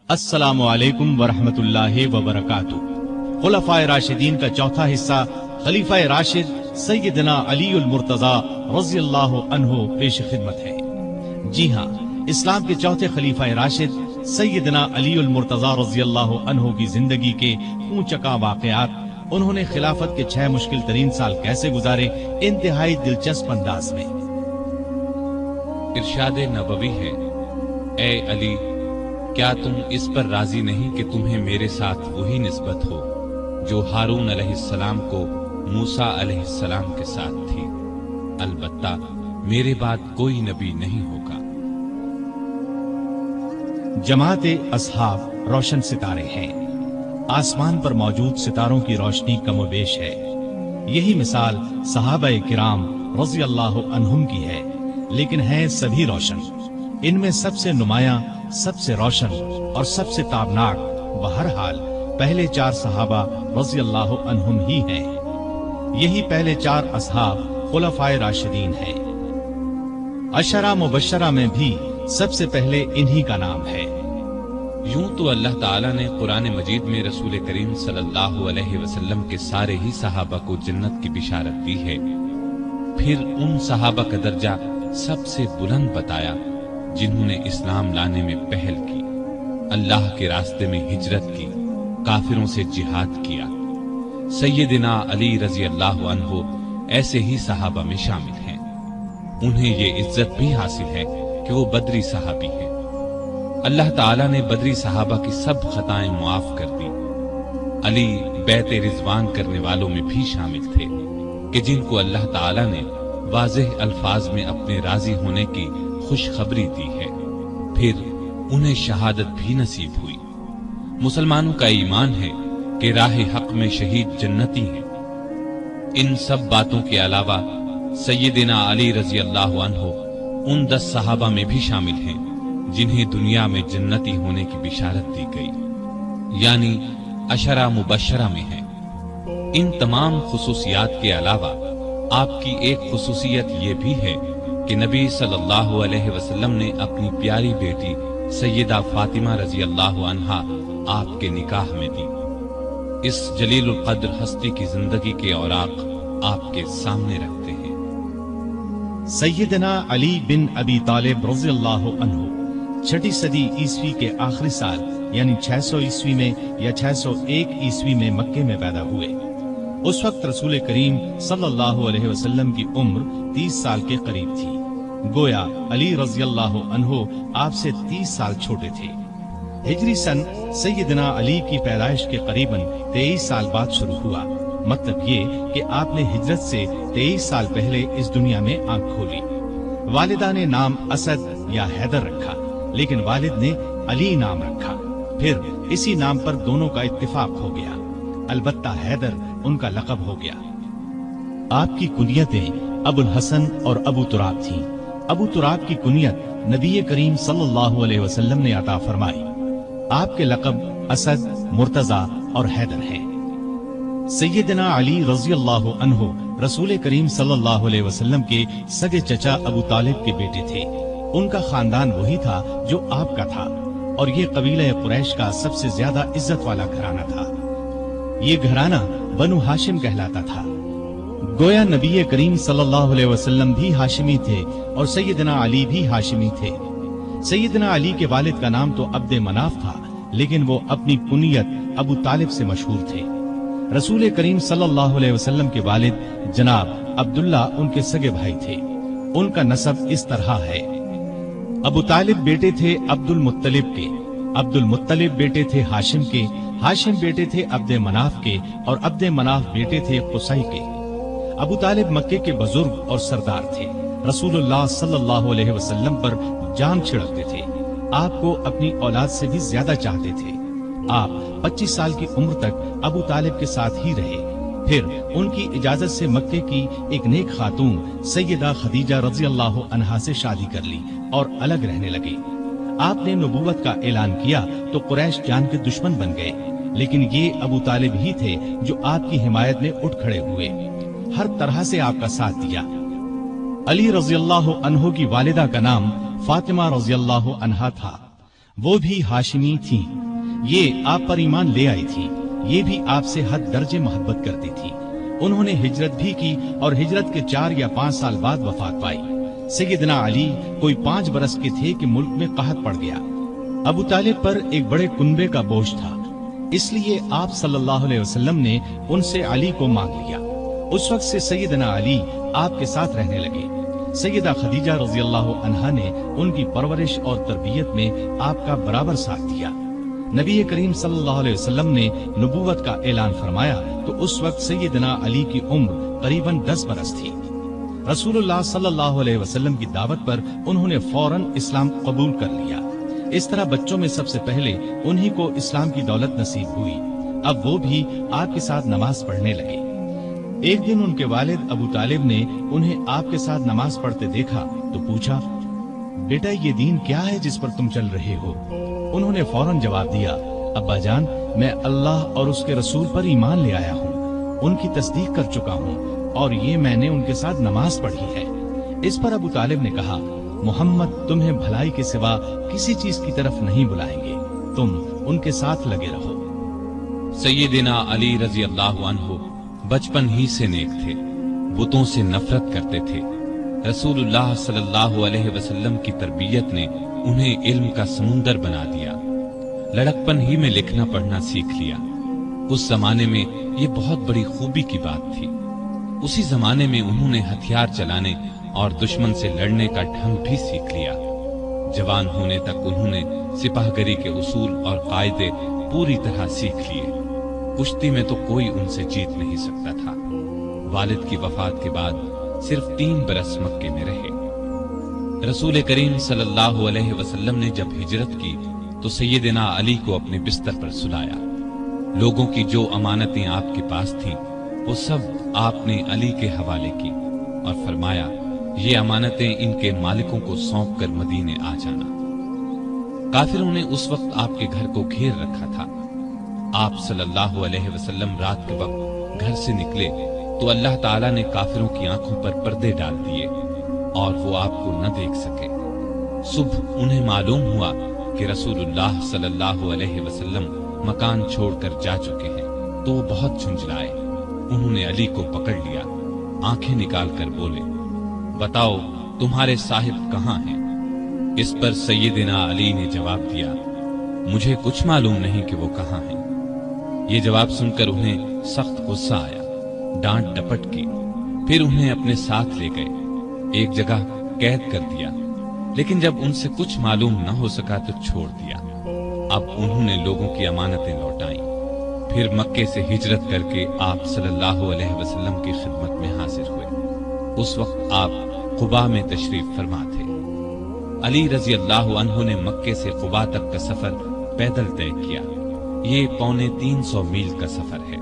अस्सलामु अलैकुम वरहमतुल्लाहि वबरकातुहू। खुलफाए राशिदीन का चौथा हिस्सा खलीफा राशिद सैयदना अली उल मुर्तजा रज़ियल्लाहु अन्हु पेश खिदमत है। जी हाँ, इस्लाम के चौथे खलीफा राशिद सैयदना अली उल मुर्तजा रज़ियल्लाहु अन्हु की जिंदगी के ऊंचका वाक़यात, उन्होंने खिलाफत के 6 मुश्किल तरीन साल कैसे गुजारे, इंतहाई दिलचस्प अंदाज में। इरशाद नबवी है, ए अली, क्या तुम इस पर राजी नहीं कि तुम्हें मेरे साथ वही निस्बत हो जो हारून अलैहिस्सलाम को मूसा अलैहिस्सलाम के साथ थी। अलबत्ता मेरे बाद कोई नबी नहीं होगा। जमाते असहाब रोशन सितारे हैं। आसमान पर मौजूद सितारों की रोशनी कमोबेश है। यही मिसाल सहाबाए किराम रज़ियल्लाहु अन्हुम की है, लेकिन हैं सभी रोशन। इनमें सबसे नुमायां, सबसे रोशन और सबसे ताबनाक बहरहाल पहले 4 सहाबा रज़ियल्लाहु अन्हुम ही हैं। यही पहले 4 असहाब खुलफाए राशिदीन हैं। अशरा मुबश्शरा में भी सबसे पहले इन्हीं का नाम है। यूं तो अल्लाह ताला ने कुरान मजीद में रसूल करीम सल्लल्लाहु अलैहि वसल्लम के सारे ही सहाबा को जन्नत की बिशारत दी है। फिर उन सहाबा का दर्जा सबसे बुलंद बताया जिन्होंने इस्लाम लाने में पहल की, अल्लाह के रास्ते में हिजरत की, काफिरों से जिहाद किया। सैयदना अली रज़ियल्लाहु अन्हु ऐसे ही सहाबा में शामिल हैं। उन्हें ये इज्जत भी हासिल है कि वो बदरी सहाबी हैं। अल्लाह ताला ने बदरी सहाबा की सब खताएं मुआफ कर दी। अली बैत रिजवान करने वालों में भी शामिल थे कि जिनको अल्लाह ताला ने वाज़ेह अल्फाज में अपने राजी होने की खुशखबरी दी है। फिर उन्हें शहादत भी नसीब हुई। मुसलमानों का ईमान है कि राह हक में शहीद जन्नती हैं। इन सब बातों के अलावा सैयदना अली रज़ियल्लाहु अन्हु उन 10 सहाबा में भी शामिल हैं जिन्हें दुनिया में जन्नती होने की बिशारत दी गई, यानी अशरा मुबश्शरा में है। इन तमाम खुसूसियात के अलावा आपकी एक खुसूसियत ये भी है कि नबी सल्लल्लाहु अलैहि वसल्लम ने अपनी प्यारी बेटी सैयदा फातिमा रज़ियल्लाहु अन्हा आपके निकाह में दी। इस जलीलुल क़द्र हस्ती की जिंदगी के औराक आपके सामने रखते हैं। सैयदना अली बिन अबी तालिब रज़ियल्लाहु अन्हु 6ठी सदी ईस्वी के आखिरी साल यानी 600 ईस्वी में या 601 ईस्वी में मक्के में पैदा हुए। उस वक्त रसूल करीम सल्लल्लाहु अलैहि वसल्लम की उम्र 30 साल के करीब थी। गोया अली रज़ियल्लाहु अन्हु आपसे 30 साल छोटे थे। हिजरी सन सैयदना अली की पैदाइश के करीबन 23 साल बाद शुरू हुआ। मतलब ये कि आपने हिजरत से 23 साल पहले इस दुनिया में आंख खोली। वालिदा ने नाम असद या हैदर रखा, लेकिन वालिद ने अली नाम रखा। फिर इसी नाम पर दोनों का इत्तिफाक हो गया। अलबत्ता हैदर उनका लक़ब हो गया। आपकी कुनियतें अबुल हसन और अबू तुराब थीं। अबू तुराब की कुनियत नबी करीम सल्लल्लाहु अलैहि वसल्लम ने अता फरमाई। आपके लक़ब असद, मुर्तजा और हैदर हैं। सैयदना अली रज़ियल्लाहु अन्हु रसूल करीम सल्लल्लाहु अलैहि वसल्लम के सगे चचा अबू तालिब के बेटे थे। उनका खानदान वही था जो आपका था, और ये कबीला कुरैश का सबसे ज्यादा इज्जत वाला घराना था। ये घराना बनु हाशिम कहलाता था। गोया नबी करीम सल्लल्लाहु अलैहि वसल्लम भी हाशिमी थे और सैयदना अली भी हाशिमी थे। सैयदना अली के वालिद का नाम तो अब्द मनाफ था, लेकिन वो अपनी कुनियत अबू तालिब से मशहूर थे। रसूल करीम सल्लल्लाहु अलैहि वसल्लम के वालिद जनाब अब्दुल्ला उनके सगे भाई थे। उनका नसब इस तरह है। अबू तालिब बेटे थे अब्दुल मुत्तलिब के, अब्दुल मुत्तलिब बेटे थे हाशिम के, हाशिम बेटे थे अब्द मनाफ के, और अब्द मनाफ बेटे थे कुसै के। अबू तालिब मक्के के बुजुर्ग और सरदार थे। रसूलुल्लाह सल्लल्लाहु अलैहि वसल्लम पर जान छिड़कते थे। आपको अपनी औलाद से भी ज्यादा चाहते थे। आप 25 साल की उम्र तक अबू तालिब के साथ ही रहे। फिर उनकी इजाजत से मक्के की एक नेक खातून सैयदा खदीजा रज़ियल्लाहु अन्हा से शादी कर ली और अलग रहने लगे। आपने नबूवत का ऐलान किया तो कुरैश जान के दुश्मन बन गए, लेकिन ये अबू तालिब ही थे जो आपकी हिमायत में उठ खड़े हुए, हर तरह से आपका साथ दिया। अली रज़ियल्लाहु अन्हु की वालिदा का नाम फातिमा रज़ियल्लाहु अन्हा था। वो भी हाशिमी थीं। ये आप पर ईमान ले आई थी। ये भी आपसे हद दर्जे मोहब्बत करती थी। उन्होंने हिजरत भी की और हिजरत के 4 या 5 साल बाद वफात पाई। सैयदना अली कोई 5 बरस के थे कि मुल्क में कहत पड़ गया। अबू तालिब पर एक बड़े कुनबे का बोझ था, इसलिए आप सल्लल्लाहु अलैहि वसल्लम ने उनसे अली को मांग लिया। उस वक्त से सैयदना अली आपके साथ रहने लगे। सैयदा खदीजा रज़ियल्लाहु अन्हा ने उनकी परवरिश और तरबियत में आपका बराबर साथ दिया। नबी करीम सल्लल्लाहु अलैहि वसल्लम ने नबूवत का ऐलान फरमाया तो उस वक्त सैयदना अली की उम्र करीबन 10 बरस थी। रसूलुल्लाह सल्लल्लाहु अलैहि वसल्लम की दावत पर उन्होंने फौरन इस्लाम कबूल कर लिया। इस तरह बच्चों में सबसे पहले उन्हीं को इस्लाम की दौलत नसीब हुई। अब वो भी आपके साथ नमाज पढ़ने लगे। एक दिन उनके वालिद अबू तालिब ने उन्हें आपके साथ नमाज पढ़ते देखा तो पूछा, बेटा ये दीन क्या है जिस पर तुम चल रहे हो? उन्होंने फौरन जवाब दिया, अब्बा जान, मैं अल्लाह और उसके रसूल पर ईमान ले आया हूँ, उनकी तस्दीक कर चुका हूँ और ये मैंने उनके साथ नमाज पढ़ी है। इस पर अबू तालिब ने कहा, मोहम्मद तुम्हें भलाई के सिवा किसी चीज की तरफ नहीं बुलाएंगे, तुम उनके साथ लगे रहो। सैयदना अली रजी अल्लाह अन्हु बचपन ही से नेक थे, बुतों से नफरत करते थे। रसूलुल्लाह सल्लल्लाहु अलैहि वसल्लम की तरबियत ने उन्हें इल्म का समुंदर बना दिया। लड़कपन ही में लिखना पढ़ना सीख लिया। उस जमाने में ये बहुत बड़ी खूबी की बात थी। उसी जमाने में उन्होंने हथियार चलाने और दुश्मन से लड़ने का ढंग भी सीख लिया। जवान होने तक उन्होंने सिपाहगरी के उसूल और कायदे पूरी तरह सीख लिए। कुश्ती में तो कोई उनसे जीत नहीं सकता था। वालिद की वफात के बाद सिर्फ 3 बरस मक्के में रहे। रसूल करीम सल्लल्लाहु अलैहि वसल्लम ने जब हिजरत की तो सैयदना अली को अपने बिस्तर पर सुलाया। लोगों की जो अमानतें आपके पास थीं, वो सब आपने अली के हवाले की और फरमाया, ये अमानतें इनके मालिकों को सौंप कर मदीने आ जाना। काफिरों ने उस वक्त आपके घर को घेर रखा था। आप सल्लल्लाहु अलैहि वसल्लम रात के वक्त घर से निकले तो अल्लाह ताला ने काफिरों की आंखों पर पर्दे डाल दिए और वो आपको न देख सके। सुबह उन्हें मालूम हुआ कि रसूलुल्लाह सल्लल्लाहु अलैहि वसल्लम मकान छोड़कर जा चुके हैं, तो वो बहुत झुंझलाए। उन्होंने अली को पकड़ लिया, आंखें निकाल कर बोले, बताओ तुम्हारे साहिब कहाँ हैं? इस पर सैयदना अली ने जवाब दिया, मुझे कुछ मालूम नहीं कि वो कहाँ हैं। ये जवाब सुनकर उन्हें सख्त गुस्सा आया, डांट डपट की। फिर उन्हें अपने साथ ले गए, एक जगह कैद कर दिया, लेकिन जब उनसे कुछ मालूम न हो सका तो छोड़ दिया। अब उन्होंने लोगों की अमानतें लौटाई। फिर मक्के से हिजरत करके आप सल्लल्लाहु अलैहि वसल्लम की खिदमत में हाजिर हुए। उस वक्त आप कुबा में तशरीफ फरमा थे। अली रजी अल्लाह अन्हु ने मक्के से कुबा तक का सफर पैदल तय किया। ये 350 मील का सफर है।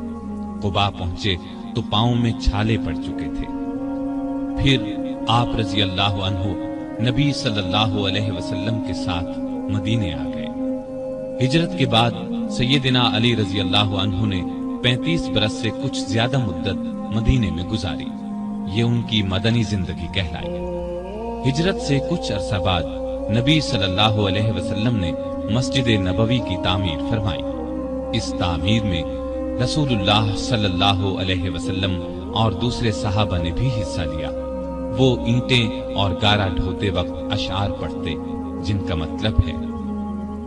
कुबा पहुंचे तो पांव में छाले पड़ चुके थे। फिर आप रजी अल्लाह अन्हु नबी सल्लल्लाहु अलैहि वसल्लम के साथ मदीने आ गए। हिजरत के बाद सैयदना अली रजी अल्लाह अन्हु ने 35 बरस से कुछ ज्यादा मुद्दत मदीने में गुजारी। ये उनकी मदनी जिंदगी कहलाई। हिजरत से कुछ अरसा बाद नबी सल्लल्लाहु अलैहि वसल्लम ने मस्जिद नबवी की तामीर फरमाई। इस तामीर में रसूलुल्लाह सल्लल्लाहु अलैहि वसल्लम और दूसरे सहाबा ने भी हिस्सा लिया। वो ईंटें और गारा ढोते वक्त अशआर पढ़ते, जिनका मतलब है,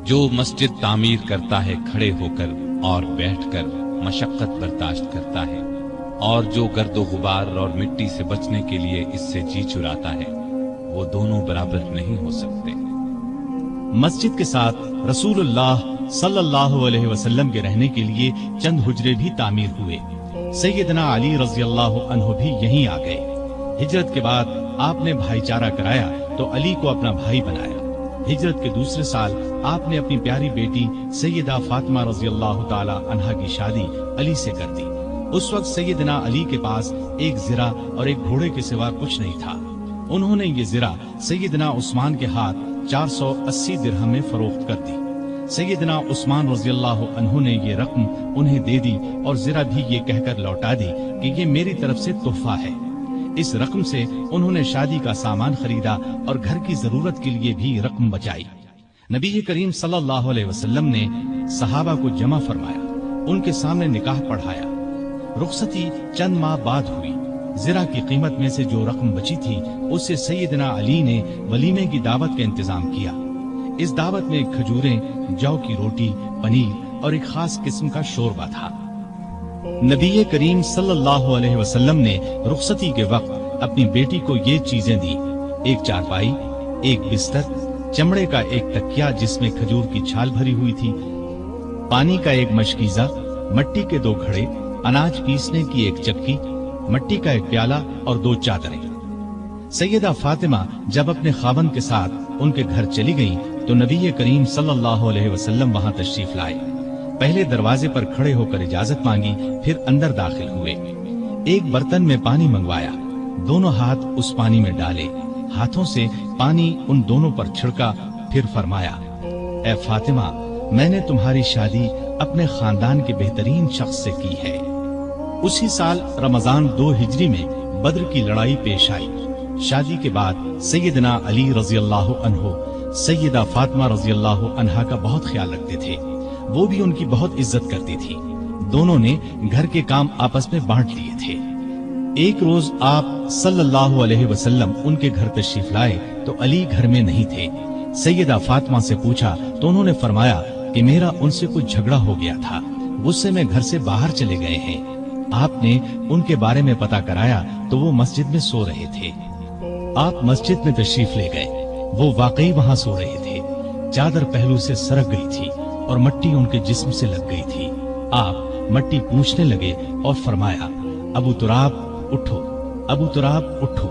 जो मस्जिद तामीर करता है खड़े होकर और बैठकर मशक्कत बर्दाश्त करता है, और जो गर्दो गुबार और मिट्टी से बचने के लिए इससे जी चुराता है, वो दोनों बराबर नहीं हो सकते। मस्जिद के साथ रसूलुल्लाह सल्लल्लाहु अलैहि वसल्लम के रहने के लिए चंद हुजरे भी तामीर हुए। सैयदना अली रज़ियल्लाहु अन्हु भी यहीं आ गए। हिजरत के बाद आपने भाईचारा कराया तो अली को अपना भाई बनाया। हिजरत के दूसरे साल आपने अपनी प्यारी बेटी सैयदा फातिमा रज़ियल्लाहु ताला अन्हा की शादी अली से कर दी। उस वक्त सैयदना अली के पास एक जिरा और एक घोड़े के सिवा कुछ नहीं था। उन्होंने ये जिरा सैयदना उस्मान के हाथ 480 दिरहम में फरोख्त कर दी। सैयदना उस्मान रज़ियल्लाहु अन्हु ने ये रकम उन्हें दे दी और जिरा भी ये कहकर लौटा दी कि ये मेरी तरफ से तोहफा है। इस रकम से उन्होंने शादी का सामान खरीदा और घर की जरूरत के लिए भी रकम बचाई। नबी करीम सल्लल्लाहु अलैहि वसल्लम ने सहाबा को जमा फरमाया, उनके सामने निकाह पढ़ाया। रुखसती चंद माह बाद हुई। ज़रा की कीमत में से जो रकम बची थी उससे सैयदना अली ने वलीमे की दावत का इंतजाम किया। इस दावत में खजूरें, जौ की रोटी, पनीर और एक खास किस्म का शोरबा था। नबी करीम सल्लल्लाहु अलैहि वसल्लम ने रुखसती के वक्त अपनी बेटी को ये चीजें दी: एक चारपाई, एक बिस्तर, चमड़े का एक तकिया जिसमें खजूर की छाल भरी हुई थी, पानी का एक मशकीजा, मट्टी के 2 घड़े, अनाज पीसने की एक चक्की, मट्टी का एक प्याला और 2 चादरें। सैयदा फातिमा जब अपने खावंद के साथ उनके घर चली गईं, तो नबी करीम सल्लल्लाहु अलैहि वसल्लम वहां तशरीफ लाए। पहले दरवाजे पर खड़े होकर इजाजत मांगी, फिर अंदर दाखिल हुए। एक बर्तन में पानी मंगवाया, दोनों हाथ उस पानी में डाले, हाथों से पानी उन दोनों पर छिड़का, फिर फरमाया, ए फातिमा, मैंने तुम्हारी शादी अपने खानदान के बेहतरीन शख्स से की है। उसी साल रमजान 2 हिजरी में बद्र की लड़ाई पेश आई। शादी के बाद सैयदना अली रजी अल्लाह अन्हु सैयदा फातिमा रजी अल्लाह अन्हा का बहुत ख्याल रखते थे। वो भी उनकी बहुत इज्जत करती थी। दोनों ने घर के काम आपस में बांट लिए थे। एक रोज आप सल्लल्लाहु अलैहि वसल्लम उनके घर तशरीफ लाए तो अली घर में नहीं थे। सैयदा फातिमा से पूछा तो उन्होंने फरमाया कि मेरा उनसे कुछ झगड़ा हो गया था, गुस्से में घर से बाहर चले गए हैं। आपने उनके बारे में पता कराया तो वो मस्जिद में सो रहे थे। आप मस्जिद में तशरीफ ले गए, वो वाकई वहां सो रहे थे। चादर पहलू से सरक गई थी और मट्टी उनके जिस्म से लग गई थी। आप मट्टी पूंछने लगे और फरमाया, अबू तुराब उठो, अबू तुराब उठो।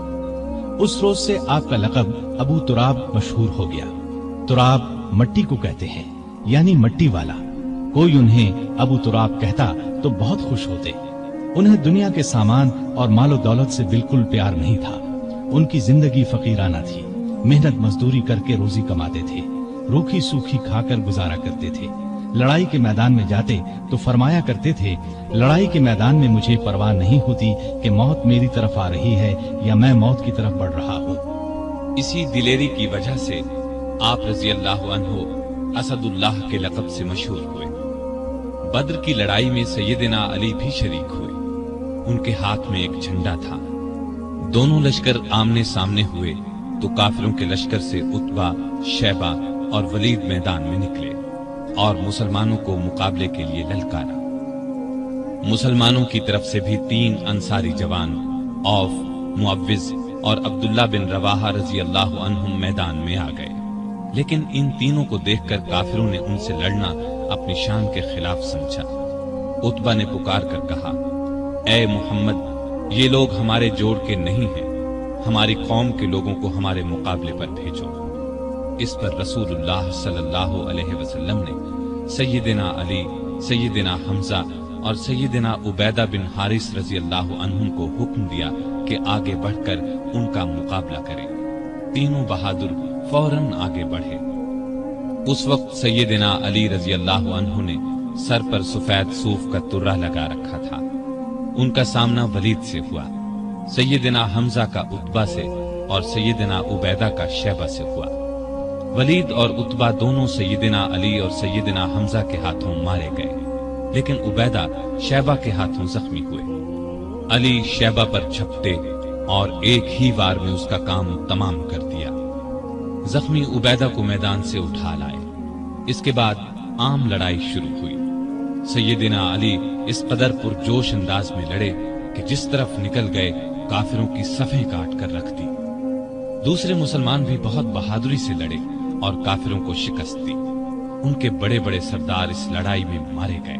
उस रोज से आपका लक़ब अबू तुराब मशहूर हो गया। तुराब मट्टी को कहते हैं, यानी मट्टी वाला। कोई उन्हें अबू तुराब कहता तो बहुत खुश होते। उन्हें दुनिया के सामान और मालो दौलत से बिल्कुल प्यार नहीं था। उनकी जिंदगी फकीराना थी। मेहनत मजदूरी करके रोजी कमाते थे, रूखी सूखी खाकर गुजारा करते थे। लड़ाई के मैदान में जाते तो फरमाया करते थे, लड़ाई के मैदान में मुझे परवाह नहीं होती कि मौत मेरी तरफ आ रही है या मैं मौत की तरफ बढ़ रहा हूँ। इसी दिलेरी की वजह से आप रजी अल्लाह अन्हु असदुल्लाह के लक़ब से मशहूर हुए। बद्र की लड़ाई में सैयदना अली भी शरीक हुए। उनके हाथ में एक झंडा था। दोनों लश्कर आमने सामने हुए तो काफिरों के लश्कर से उतबा, शैबा और वलीद मैदान में निकले और मुसलमानों को मुकाबले के लिए ललकारा। मुसलमानों की तरफ से भी 3 अंसारी जवान औफ, मुअव्विज और अब्दुल्ला बिन रवाहा रजी अल्लाह अन्हुम मैदान में आ गए। लेकिन इन तीनों को देखकर काफिरों ने उनसे लड़ना अपनी शान के खिलाफ समझा। उतबा ने पुकार कर कहा, ए मुहम्मद, ये लोग हमारे जोड़ के नहीं हैं, हमारी कौम के लोगों को हमारे मुकाबले पर भेजो। इस पर रसूलुल्लाह सल्लल्लाहु अलैहि वसल्लम ने सैयदना अली, सैयदना हमजा और सैयदना उबैदा बिन हारिस रजी अल्लाह अन्हुम को हुक्म दिया कि आगे बढ़कर उनका मुकाबला करें। तीनों बहादुर फौरन आगे बढ़े। उस वक्त सैयदना अली रजी अल्लाह अन्हु ने सर पर सफेद सूफ का तुर्रा लगा रखा था। उनका सामना वलीद से हुआ। सैयदना हमजा का उतबा से और सैयदना उबैदा का शैबा से हुआ। वलीद और उतबा दोनों सैयदना अली और सैयदना हमजा के हाथों मारे गए, लेकिन उबैदा शैबा के हाथों जख्मी हुए। अली शैबा पर झपटे और एक ही वार में उसका काम तमाम कर दिया। जख्मी उबैदा को मैदान से उठा लाए। इसके बाद आम लड़ाई शुरू हुई। सैयदना अली इस कदर पुरजोश अंदाज में लड़े कि जिस तरफ निकल गए काफिरों की सफ़ें काट कर रख दी। दूसरे मुसलमान भी बहुत बहादुरी से लड़े और काफिरों को शिकस्त दी। उनके बड़े बड़े सरदार इस लड़ाई में मारे गए,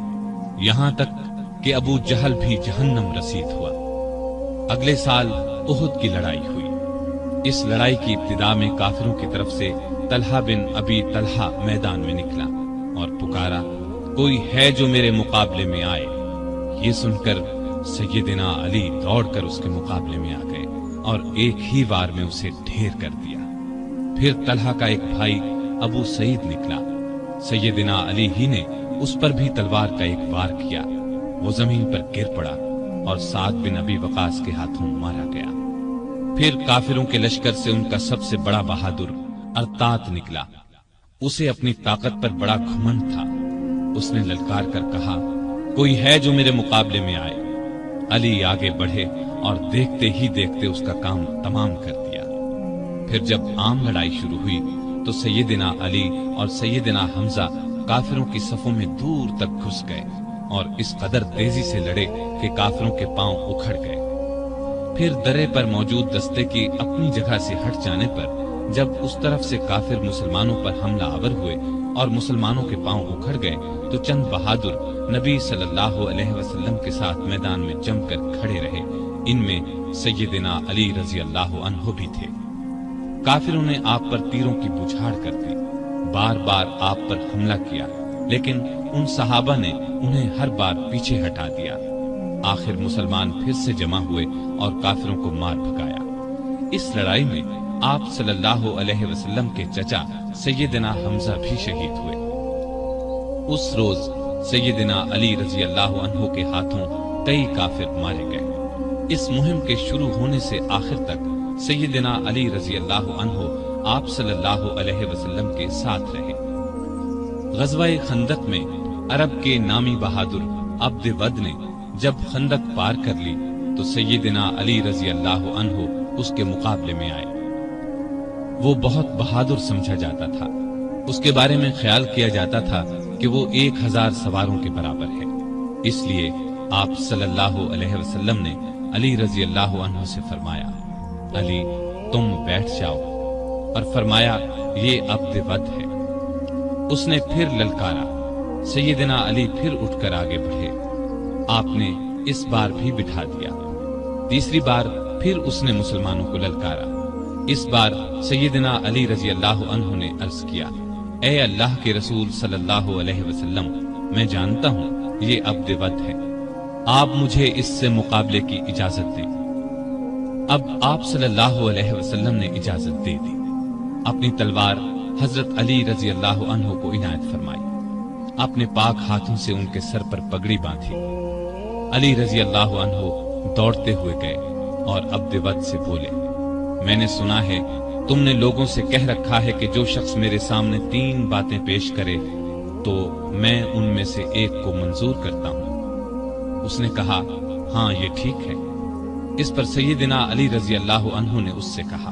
यहां तक कि अबू जहल भी जहन्नम रसीद हुआ। अगले साल उहुद की लड़ाई हुई। इस लड़ाई की इब्तिदा में काफिरों की तरफ से तलहा बिन अबी तलहा मैदान में निकला और पुकारा, कोई है जो मेरे मुकाबले में आए। ये सुनकर सैयदना अली दौड़कर उसके मुकाबले में आ गए और एक ही वार में उसे ढेर कर दिया। फिर तलहा का एक भाई अबू सईद निकला। सैयदना अली ही ने उस पर भी तलवार का एक वार किया। वो जमीन पर गिर पड़ा और साद बिन अबी वकास के हाथों मारा गया। फिर काफिरों के लश्कर से उनका सबसे बड़ा बहादुर अरतात निकला। उसे अपनी ताकत पर बड़ा घमंड था। उसने ललकार कर कहा, कोई है जो मेरे मुकाबले में आए। अली आगे बढ़े और देखते ही देखते उसका काम तमाम कर दिया। फिर जब आम लड़ाई शुरू हुई तो सैयदना अली और सैयदना हमजा काफिरों की सफों में दूर तक घुस गए और इस कदर तेजी से लड़े कि काफिरों के पांव उखड़ गए। फिर दरे पर मौजूद दस्ते की अपनी जगह से हट जाने पर जब उस तरफ से काफिर मुसलमानों पर हमला आवर हुए और मुसलमानों के पांव उखड़ गए तो चंद बहादुर नबी सल्लल्लाहु अलैहि वसल्लम के साथ मैदान में जमकर खड़े रहे। इनमें सैयदना अली रजी अल्लाह अन्हु भी थे। काफिरों ने आप पर तीरों की बुछाड़ कर दी, बार बार आप पर हमला किया, लेकिन उन सहाबा ने उन्हें हर बार पीछे हटा दिया। आखिर मुसलमान फिर से जमा हुए और काफिरों को मार भगाया। इस लड़ाई में आप सल्लल्लाहु अलैहि वसल्लम के चचा सैयदना हमजा भी शहीद हुए। उस रोज सैयदना अली रजी अल्लाह अन्हु के हाथों कई काफिर मारे गए। इस मुहिम के शुरू होने से आखिर तक सैयदना अली रजी अल्लाह अन्हु आप सल्लल्लाहु अलैहि वसल्लम के साथ रहे। गज़वाए खंदक में अरब के नामी बहादुर अब्द वद ने जब खंदक पार कर ली तो सैयदना अली रजी अल्लाह अन्हु उसके मुकाबले में आए। वो बहुत बहादुर समझा जाता था। उसके बारे में ख्याल किया जाता था कि वो 1000 सवारों के बराबर है। इसलिए आप सल्लल्लाहु अलैहि वसल्लम ने अली रजी अल्लाह अन्हु से फरमाया, अली तुम बैठ जाओ, और फरमाया ये अब्द वद है। उसने फिर ललकारा। सैयदना अली फिर उठकर आगे बढ़े। आपने इस बार भी बिठा दिया। तीसरी बार फिर उसने मुसलमानों को ललकारा। इस बार सैयदना अली रजी अल्लाह अन्हु ने अर्ज किया, ए अल्लाह के रसूल सल्लल्लाहु अलैहि वसल्लम, मैं जानता हूँ ये अब्द वद है, आप मुझे इससे मुकाबले की इजाजत दें। अब आप सल्लल्लाहु अलैहि वसल्लम ने इजाजत दे दी। अपनी तलवार हजरत अली रजी अल्लाह अन्हु को इनायत फरमाई। अपने पाक हाथों से उनके सर पर पगड़ी बांधी। अली रजी अल्लाह अन्हु दौड़ते हुए गए और अब्द वद से बोले, मैंने सुना है तुमने लोगों से कह रखा है कि जो शख्स मेरे सामने 3 बातें पेश करे तो मैं उनमें से एक को मंजूर करता हूं। उसने कहा, हाँ ये ठीक है। इस पर सैयदना अली रजी अल्लाह अन्हु ने उससे कहा,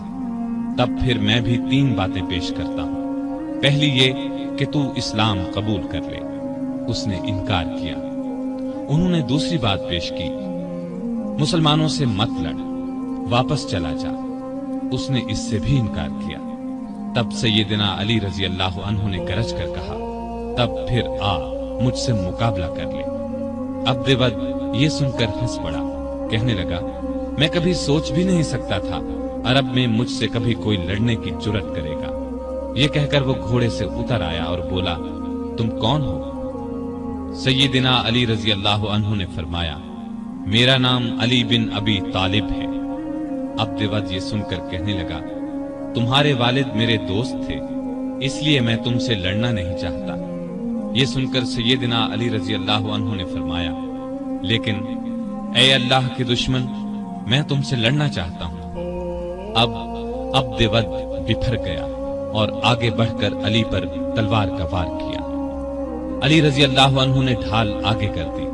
तब फिर मैं भी 3 बातें पेश करता हूं। पहली ये कि तू इस्लाम कबूल कर ले। उसने इनकार किया। उन्होंने दूसरी बात पेश की, मुसलमानों से मत लड़, वापस चला जा। उसने इससे भी इनकार किया। तब सैयदना अली रजी अल्लाह अन्हु ने गरज कर कहा, तब फिर आ मुझसे मुकाबला कर ले। अब्द वद ये सुनकर हंस पड़ा। कहने लगा, मैं कभी सोच भी नहीं सकता था अरब में मुझसे कभी कोई लड़ने की जुर्रत करेगा। ये कहकर वो घोड़े से उतर आया और बोला, तुम कौन हो? सैयदना अली रजी अल्लाह अन्हु ने फरमाया, मेरा नाम अली बिन अबी तालिब है। अब्द वद ये सुनकर कहने लगा, तुम्हारे वालिद मेरे दोस्त थे, इसलिए मैं तुमसे लड़ना नहीं चाहता। ये सुनकर सैयदना अली रजी अल्लाह अन्हु ने फरमाया, लेकिन ए अल्लाह के दुश्मन, मैं तुमसे लड़ना चाहता हूं। अब अब्द वद बिफर गया और आगे बढ़कर अली पर तलवार का वार किया। अली रजी अल्लाह अन्हु ने ढाल आगे कर दी।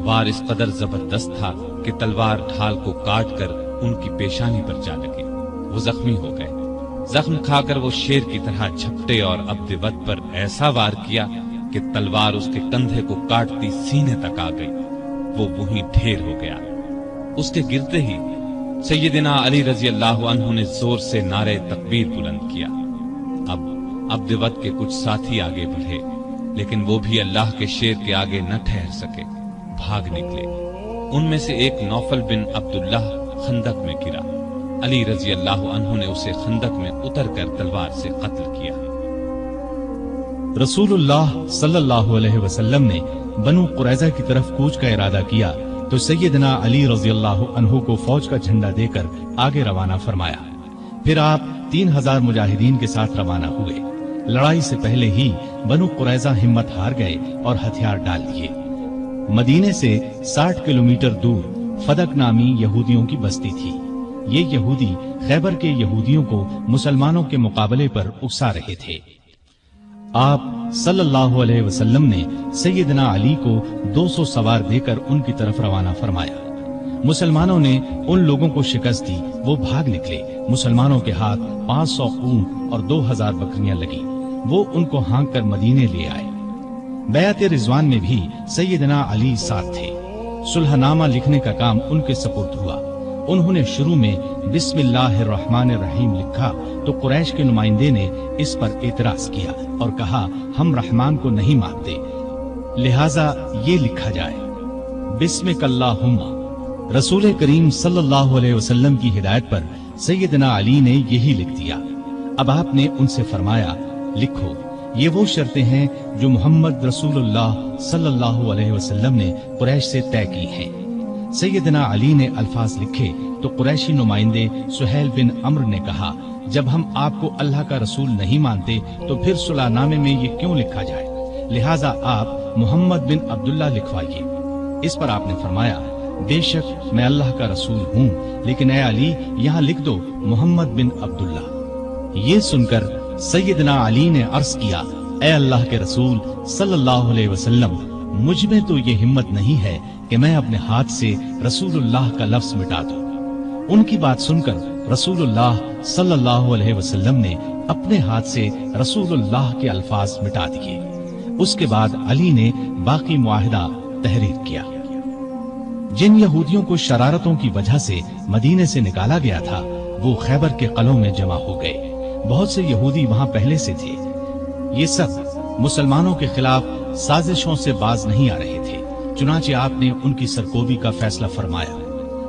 वार इस कदर जबरदस्त था कि तलवार ढाल को काट कर उनकी पेशानी पर जा लगी। वो जख्मी हो गए। जख्म खाकर वो शेर की तरह झपटे और अब्द वद पर ऐसा वार किया कि तलवार उसके कंधे को काटती सीने तक आ गई। वो वहीं ढेर हो गया। उसके गिरते ही सैयदना अली रजी अल्लाह अन्हु ने जोर से नारे तकबीर बुलंद किया। अब अब्द वद के कुछ साथी आगे बढ़े, लेकिन वो भी अल्लाह के शेर के आगे न ठहर सके, भाग निकले। उनमें से एक नौफल बिन अब्दुल्लाह खंदक में गिरा। अली रजी अल्लाह अन्हु ने उसे खंदक में उतरकर तलवार से कत्ल किया। रसूलुल्लाह सल्लल्लाहु अलैहि वसल्लम ने बनु कुरैजा की तरफ कूच का इरादा किया तो सैयदना अली रजी अल्लाह अन्हु को फौज का झंडा देकर आगे रवाना फरमाया। फिर आप 3000 मुजाहिदीन के साथ रवाना हुए। लड़ाई से पहले ही बनु कुरैजा हिम्मत हार गए और हथियार डाल दिए। मदीने से 60 किलोमीटर दूर फदक नामी यहूदियों की बस्ती थी। ये यहूदी खैबर के यहूदियों को मुसलमानों के मुकाबले पर उकसा रहे थे। आप सल्लल्लाहु अलैहि वसल्लम ने सैयदना अली को 200 सवार देकर उनकी तरफ रवाना फरमाया। मुसलमानों ने उन लोगों को शिकस्त दी, वो भाग निकले। मुसलमानों के हाथ 500 ऊंट और 2000 बकरियां लगी। वो उनको हाँक कर मदीने ले आए। बैअत रिजवान में भी सैयदना अली साथ थे। सुलहनामा लिखने का काम उनके सपुर्द हुआ। उन्होंने शुरू में बिस्मिल्लाहिर्रहमानिर्रहीम लिखा तो कुरैश के नुमाइंदे ने इस पर एतराज किया और कहा, हम रहमान को नहीं मानते, लिहाजा ये लिखा जाए बिस्मिकल्लाहुम्मा। रसूल करीम सल्लल्लाहु अलैहि वसल्लम की हिदायत पर सैयदना अली ने यही लिख दिया। अब आपने उनसे फरमाया, लिखो, ये वो शर्तें हैं जो मोहम्मद रसूलुल्लाह सल्लल्लाहु अलैहि वसल्लम ने कुरैश से तय की हैं। सैयदना अली ने अल्फाज लिखे तो कुरैशी नुमाइंदे सुहैल बिन अम्र ने कहा, जब हम आपको अल्लाह का रसूल नहीं मानते तो फिर सुलहनामे में ये क्यों लिखा जाए, लिहाजा आप मोहम्मद बिन अब्दुल्ला लिखवाइए। इस पर आपने फरमाया, बेशक मैं अल्लाह का रसूल हूँ, लेकिन ए अली यहाँ लिख दो मोहम्मद बिन अब्दुल्ला। ये सुनकर सैयदना अली ने अर्ज किया, ए अल्लाह के रसूल सल्लल्लाहु अलैहि वसल्लम, मुझ में तो ये हिम्मत नहीं है कि मैं अपने हाथ से रसूलुल्लाह का लफ्ज मिटा दूं। उनकी बात सुनकर रसूलुल्लाह सल्लल्लाहु अलैहि वसल्लम ने अपने हाथ से रसूलुल्लाह के अल्फाज मिटा दिए। उसके बाद अली ने बाकी मुआहिदा तहरीर किया। जिन यहूदियों को शरारतों की वजह से मदीने से निकाला गया था, वो खैबर के कलों में जमा हो गए। बहुत से यहूदी वहां पहले से थे। ये सब मुसलमानों के खिलाफ साजिशों से बाज नहीं आ रहे थे। चुनाचे आपने उनकी सरकोबी का फैसला फरमाया।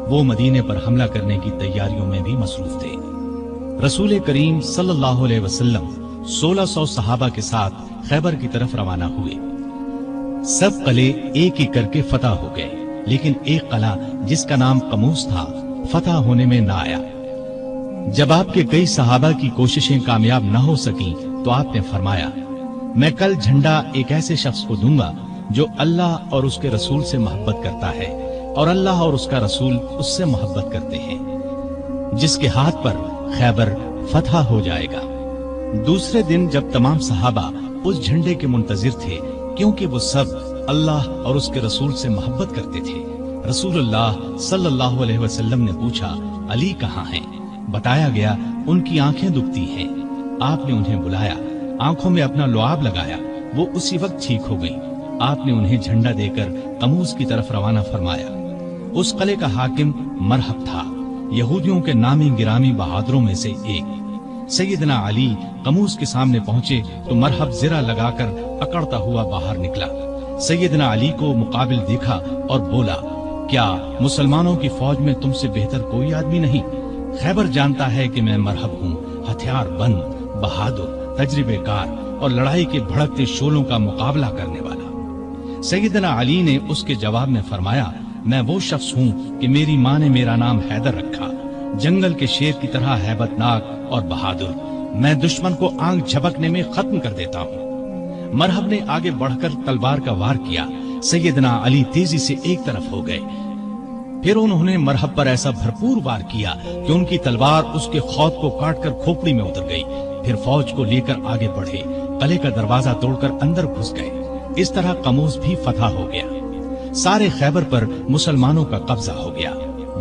वो मदीने पर हमला करने की तैयारियों में भी मसरूफ थे। रसूल करीम सल्लल्लाहु अलैहि वसल्लम 1600 सहाबा के साथ खैबर की तरफ रवाना हुए। सब कले एक एक करके फतह हो गए, लेकिन एक कला जिसका नाम कमूस था फतह होने में ना आया। जब आपके कई सहाबा की कोशिशें कामयाब न हो सकी तो आपने फरमाया, मैं कल झंडा एक ऐसे शख्स को दूंगा जो अल्लाह और उसके रसूल से मोहब्बत करता है और अल्लाह और उसका रसूल उससे मोहब्बत करते हैं, जिसके हाथ पर खैबर फतह हो जाएगा। दूसरे दिन जब तमाम सहाबा उस झंडे के मुंतजिर थे, क्योंकि वो सब अल्लाह और उसके रसूल से मोहब्बत करते थे, रसूलुल्लाह सल्लल्लाहु अलैहि वसल्लम ने पूछा, अली कहाँ हैं? बताया गया उनकी आंखें दुखती हैं। आपने उन्हें बुलाया, आंखों में अपना लुआब लगाया, वो उसी वक्त ठीक हो गई। आपने उन्हें झंडा देकर कमूस की तरफ रवाना फरमाया। उस कले का हाकिम मरहब था, यहूदियों के नामी गिरामी बहादुरों में से एक। सैयदना अली कमूस के सामने पहुंचे तो मरहब जिरा लगाकर अकड़ता हुआ बाहर निकला। सैयदना अली को मुकाबिल देखा और बोला, क्या मुसलमानों की फौज में तुमसे बेहतर कोई आदमी नहीं? खैबर जानता है कि मैं मरहब हूँ, हथियार बंद, बहादुर, तजर्बेकार और लड़ाई के भड़कते शोलों का मुकाबला करने वाला। सैयदना अली ने उसके जवाब में फरमाया, मैं वो शख्स हूँ कि मेरी माँ ने मेरा नाम हैदर रखा, जंगल के शेर की तरह हैबतनाक और बहादुर। मैं दुश्मन को आंख झपकने में खत्म कर देता हूँ। मरहब ने आगे बढ़कर तलवार का वार किया। सैयदना अली तेजी से एक तरफ हो गए। फिर उन्होंने मरहब पर ऐसा भरपूर वार किया कि उनकी तलवार उसके खौद को काटकर खोपड़ी में उतर गई। फिर फौज को लेकर आगे बढ़े, कले का दरवाजा तोड़कर अंदर घुस गए। इस तरह कमूस भी फतह हो गया। सारे खैबर पर मुसलमानों का कब्जा हो गया।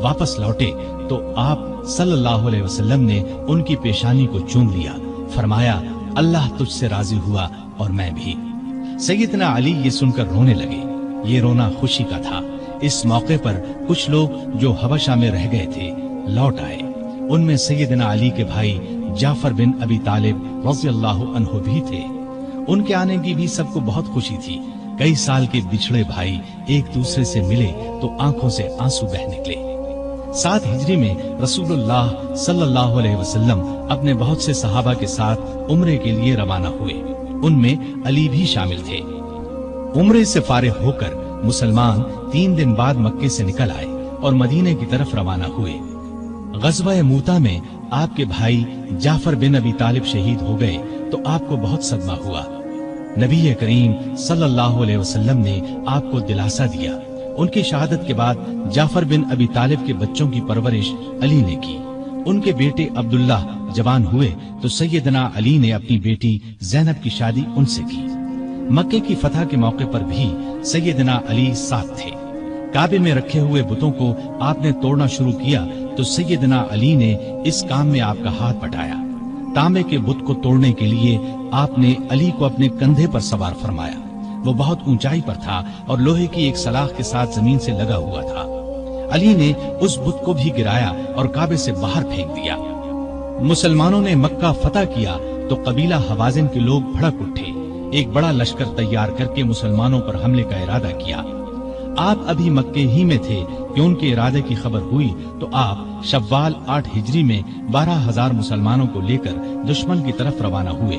वापस लौटे तो आप सल्लल्लाहु अलैहि वसल्लम ने उनकी पेशानी को चूम लिया। फरमाया, अल्लाह तुझसे राजी हुआ और मैं भी। सैयदना अली ये सुनकर रोने लगे। ये रोना खुशी का था। इस मौके पर कुछ लोग जो हबशा में रह गए थे लौट आए। उनमें सैयदना अली के भाई जाफर बिन अबी तालिब रज़ियल्लाहु अन्हु भी थे। उनके आने की भी सबको बहुत खुशी थी। कई साल के बिछड़े भाई एक दूसरे से मिले तो आंखों से आंसू बह निकले। 7 हिजरी में रसूलुल्लाह सल्लल्लाहु अलैहि वसल्लम अपने बहुत से सहाबा के साथ उम्रे के लिए रवाना हुए। उनमें अली भी शामिल थे। उम्रे से फारिग होकर मुसलमान 3 दिन बाद मक्के से निकल आए और मदीने की तरफ रवाना हुए। गज़वा मूता में आपके भाई जाफर बिन अबी तालिब शहीद हो गए तो आपको बहुत सदमा हुआ। नबी करीम सल्लल्लाहु अलैहि वसल्लम ने आपको दिलासा दिया। उनकी शहादत के बाद जाफर बिन अबी तालिब के बच्चों की परवरिश अली ने की। ان کے بیٹے عبداللہ جوان ہوئے تو سیدنا علی نے اپنی بیٹی زینب کی شادی ان سے کی۔ مکے کی فتح کے موقع پر بھی سیدنا علی ساتھ تھے۔ کعبے میں رکھے ہوئے بتوں کو آپ نے توڑنا شروع کیا تو سیدنا علی نے اس کام میں آپ کا ہاتھ بٹایا۔ تانبے کے بت کو توڑنے کے لیے آپ نے علی کو اپنے کندھے پر سوار فرمایا۔ وہ بہت اونچائی پر تھا اور لوہے کی ایک سلاخ کے ساتھ زمین سے لگا ہوا تھا۔ علی نے اس بت کو بھی گرایا اور کعبے سے باہر پھینک دیا۔ مسلمانوں نے مکہ فتح کیا تو قبیلہ حوازن کے لوگ بھڑک اٹھے، ایک بڑا لشکر تیار کر کے مسلمانوں پر حملے کا ارادہ کیا۔ آپ ابھی مکے ہی میں تھے کہ ان کے ارادے کی خبر ہوئی تو آپ شوال 8 ہجری میں 12,000 مسلمانوں کو لے کر دشمن کی طرف روانہ ہوئے۔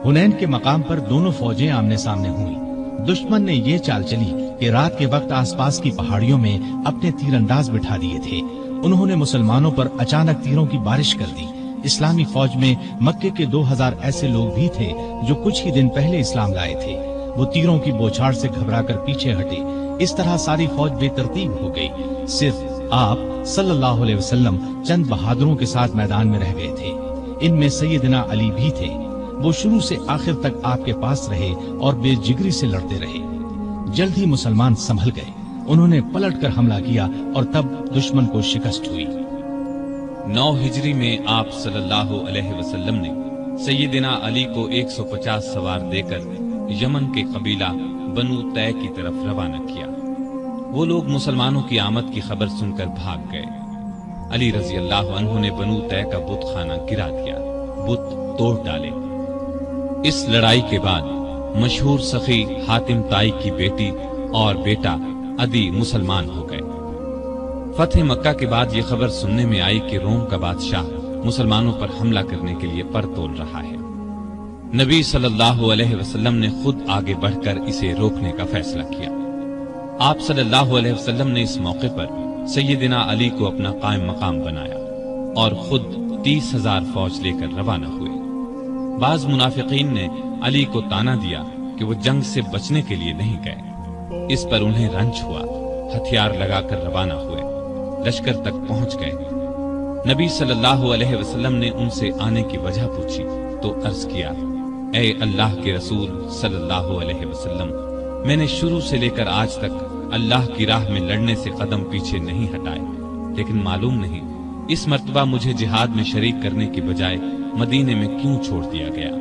حنین کے مقام پر دونوں فوجیں آمنے سامنے ہوئیں۔ دشمن نے یہ چال چلی کہ رات کے وقت آس پاس کی پہاڑیوں میں اپنے تیر انداز بٹھا دیے تھے۔ انہوں نے مسلمانوں پر اچانک تیروں کی بارش کر دی۔ اسلامی فوج میں مکے کے 2000 ایسے لوگ بھی تھے جو کچھ ہی دن پہلے اسلام لائے تھے۔ وہ تیروں کی بوچھاڑ سے گھبرا کر پیچھے ہٹے۔ اس طرح ساری فوج بے ترتیب ہو گئی۔ صرف آپ صلی اللہ علیہ وسلم چند بہادروں کے ساتھ میدان میں رہ گئے تھے۔ ان میں سیدنا علی بھی تھے۔ وہ شروع سے آخر تک آپ کے پاس رہے اور بے جگری سے لڑتے رہے۔ جلد ہی مسلمان سنبھل گئے۔ انہوں نے پلٹ کر حملہ کیا اور تب دشمن کو شکست ہوئی۔ 9 ہجری میں آپ صلی اللہ علیہ وسلم نے سیدنا علی کو 150 سوار دے کر یمن کے قبیلہ بنو طے کی طرف روانہ کیا۔ وہ لوگ مسلمانوں کی آمد کی خبر سن کر بھاگ گئے۔ علی رضی اللہ عنہ نے بنو طے کا بت خانہ گرا دیا، بت توڑ ڈالے۔ اس لڑائی کے بعد مشہور سخی حاتم طائی کی بیٹی اور بیٹا عدی مسلمان ہو گئے۔ فتح مکہ کے بعد یہ خبر سننے میں آئی کہ روم کا بادشاہ مسلمانوں پر حملہ کرنے کے لیے پر تول رہا ہے۔ نبی صلی اللہ علیہ وسلم نے خود آگے بڑھ کر اسے روکنے کا فیصلہ کیا۔ آپ صلی اللہ علیہ وسلم نے اس موقع پر سیدنا علی کو اپنا قائم مقام بنایا اور خود 30,000 فوج لے کر روانہ ہوئے۔ بعض منافقین نے علی کو تانا دیا کہ وہ جنگ سے بچنے کے لیے نہیں گئے۔ اس پر انہیں رنج ہوا، ہتھیار لگا کر روانہ ہوئے، لشکر تک پہنچ گئے۔ نبی صلی اللہ علیہ وسلم نے ان سے آنے کی وجہ پوچھی تو عرض کیا، اے اللہ کے رسول صلی اللہ علیہ وسلم، میں نے شروع سے لے کر آج تک اللہ کی راہ میں لڑنے سے قدم پیچھے نہیں ہٹائے، لیکن معلوم نہیں اس مرتبہ مجھے جہاد میں شریک کرنے کی بجائے مدینے میں کیوں چھوڑ دیا گیا۔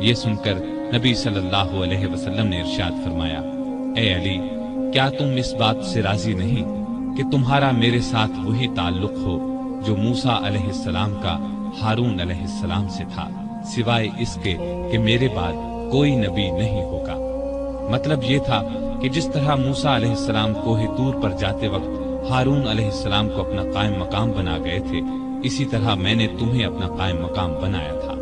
یہ سن کر نبی صلی اللہ علیہ وسلم نے ارشاد فرمایا، اے علی، کیا تم اس بات سے راضی نہیں کہ تمہارا میرے ساتھ وہی تعلق ہو جو موسیٰ علیہ السلام کا ہارون علیہ السلام سے تھا، سوائے اس کے کہ میرے بعد کوئی نبی نہیں ہوگا۔ مطلب یہ تھا کہ جس طرح موسیٰ علیہ السلام کوہ طور پر جاتے وقت ہارون علیہ السلام کو اپنا قائم مقام بنا گئے تھے، اسی طرح میں نے تمہیں اپنا قائم مقام بنایا تھا۔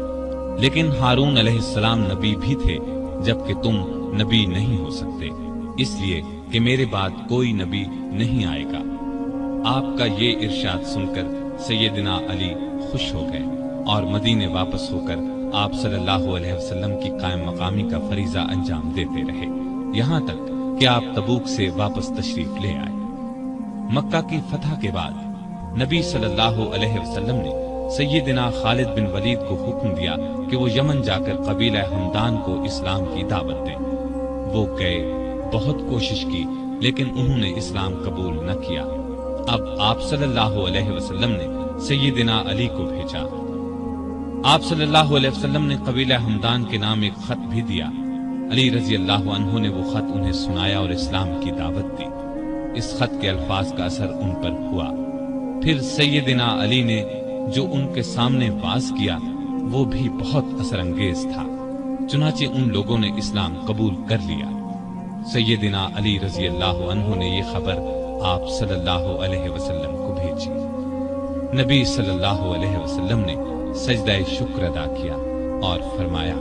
لیکن ہارون علیہ السلام نبی بھی تھے، جبکہ تم نبی نہیں ہو سکتے، اس لیے کہ میرے بعد کوئی نبی نہیں آئے گا۔ آپ کا یہ ارشاد سن کر سیدنا علی خوش ہو گئے اور مدینے واپس ہو کر آپ صلی اللہ علیہ وسلم کی قائم مقامی کا فریضہ انجام دیتے رہے، یہاں تک کہ آپ تبوک سے واپس تشریف لے آئے۔ مکہ کی فتح کے بعد نبی صلی اللہ علیہ وسلم نے سیدنا خالد بن ولید کو حکم دیا کہ وہ یمن جا کر قبیلہ ہمدان کو اسلام کی دعوت دیں۔ وہ گئے، بہت کوشش کی، لیکن انہوں نے اسلام قبول نہ کیا۔ اب آپ صلی اللہ علیہ وسلم نے سیدنا علی کو بھیجا۔ آپ صلی اللہ علیہ وسلم نے قبیلہ ہمدان کے نام ایک خط بھی دیا۔ علی رضی اللہ عنہ نے وہ خط انہیں سنایا اور اسلام کی دعوت دی۔ اس خط کے الفاظ کا اثر ان پر ہوا۔ پھر سیدنا علی نے جو ان کے سامنے واز کیا وہ بھی بہت اثر انگیز تھا، چنانچہ ان لوگوں نے اسلام قبول کر لیا۔ سیدنا علی رضی اللہ عنہ نے یہ خبر آپ صلی اللہ علیہ وسلم کو بھیجی۔ نبی صلی اللہ علیہ وسلم نے سجدہ شکر ادا کیا اور فرمایا،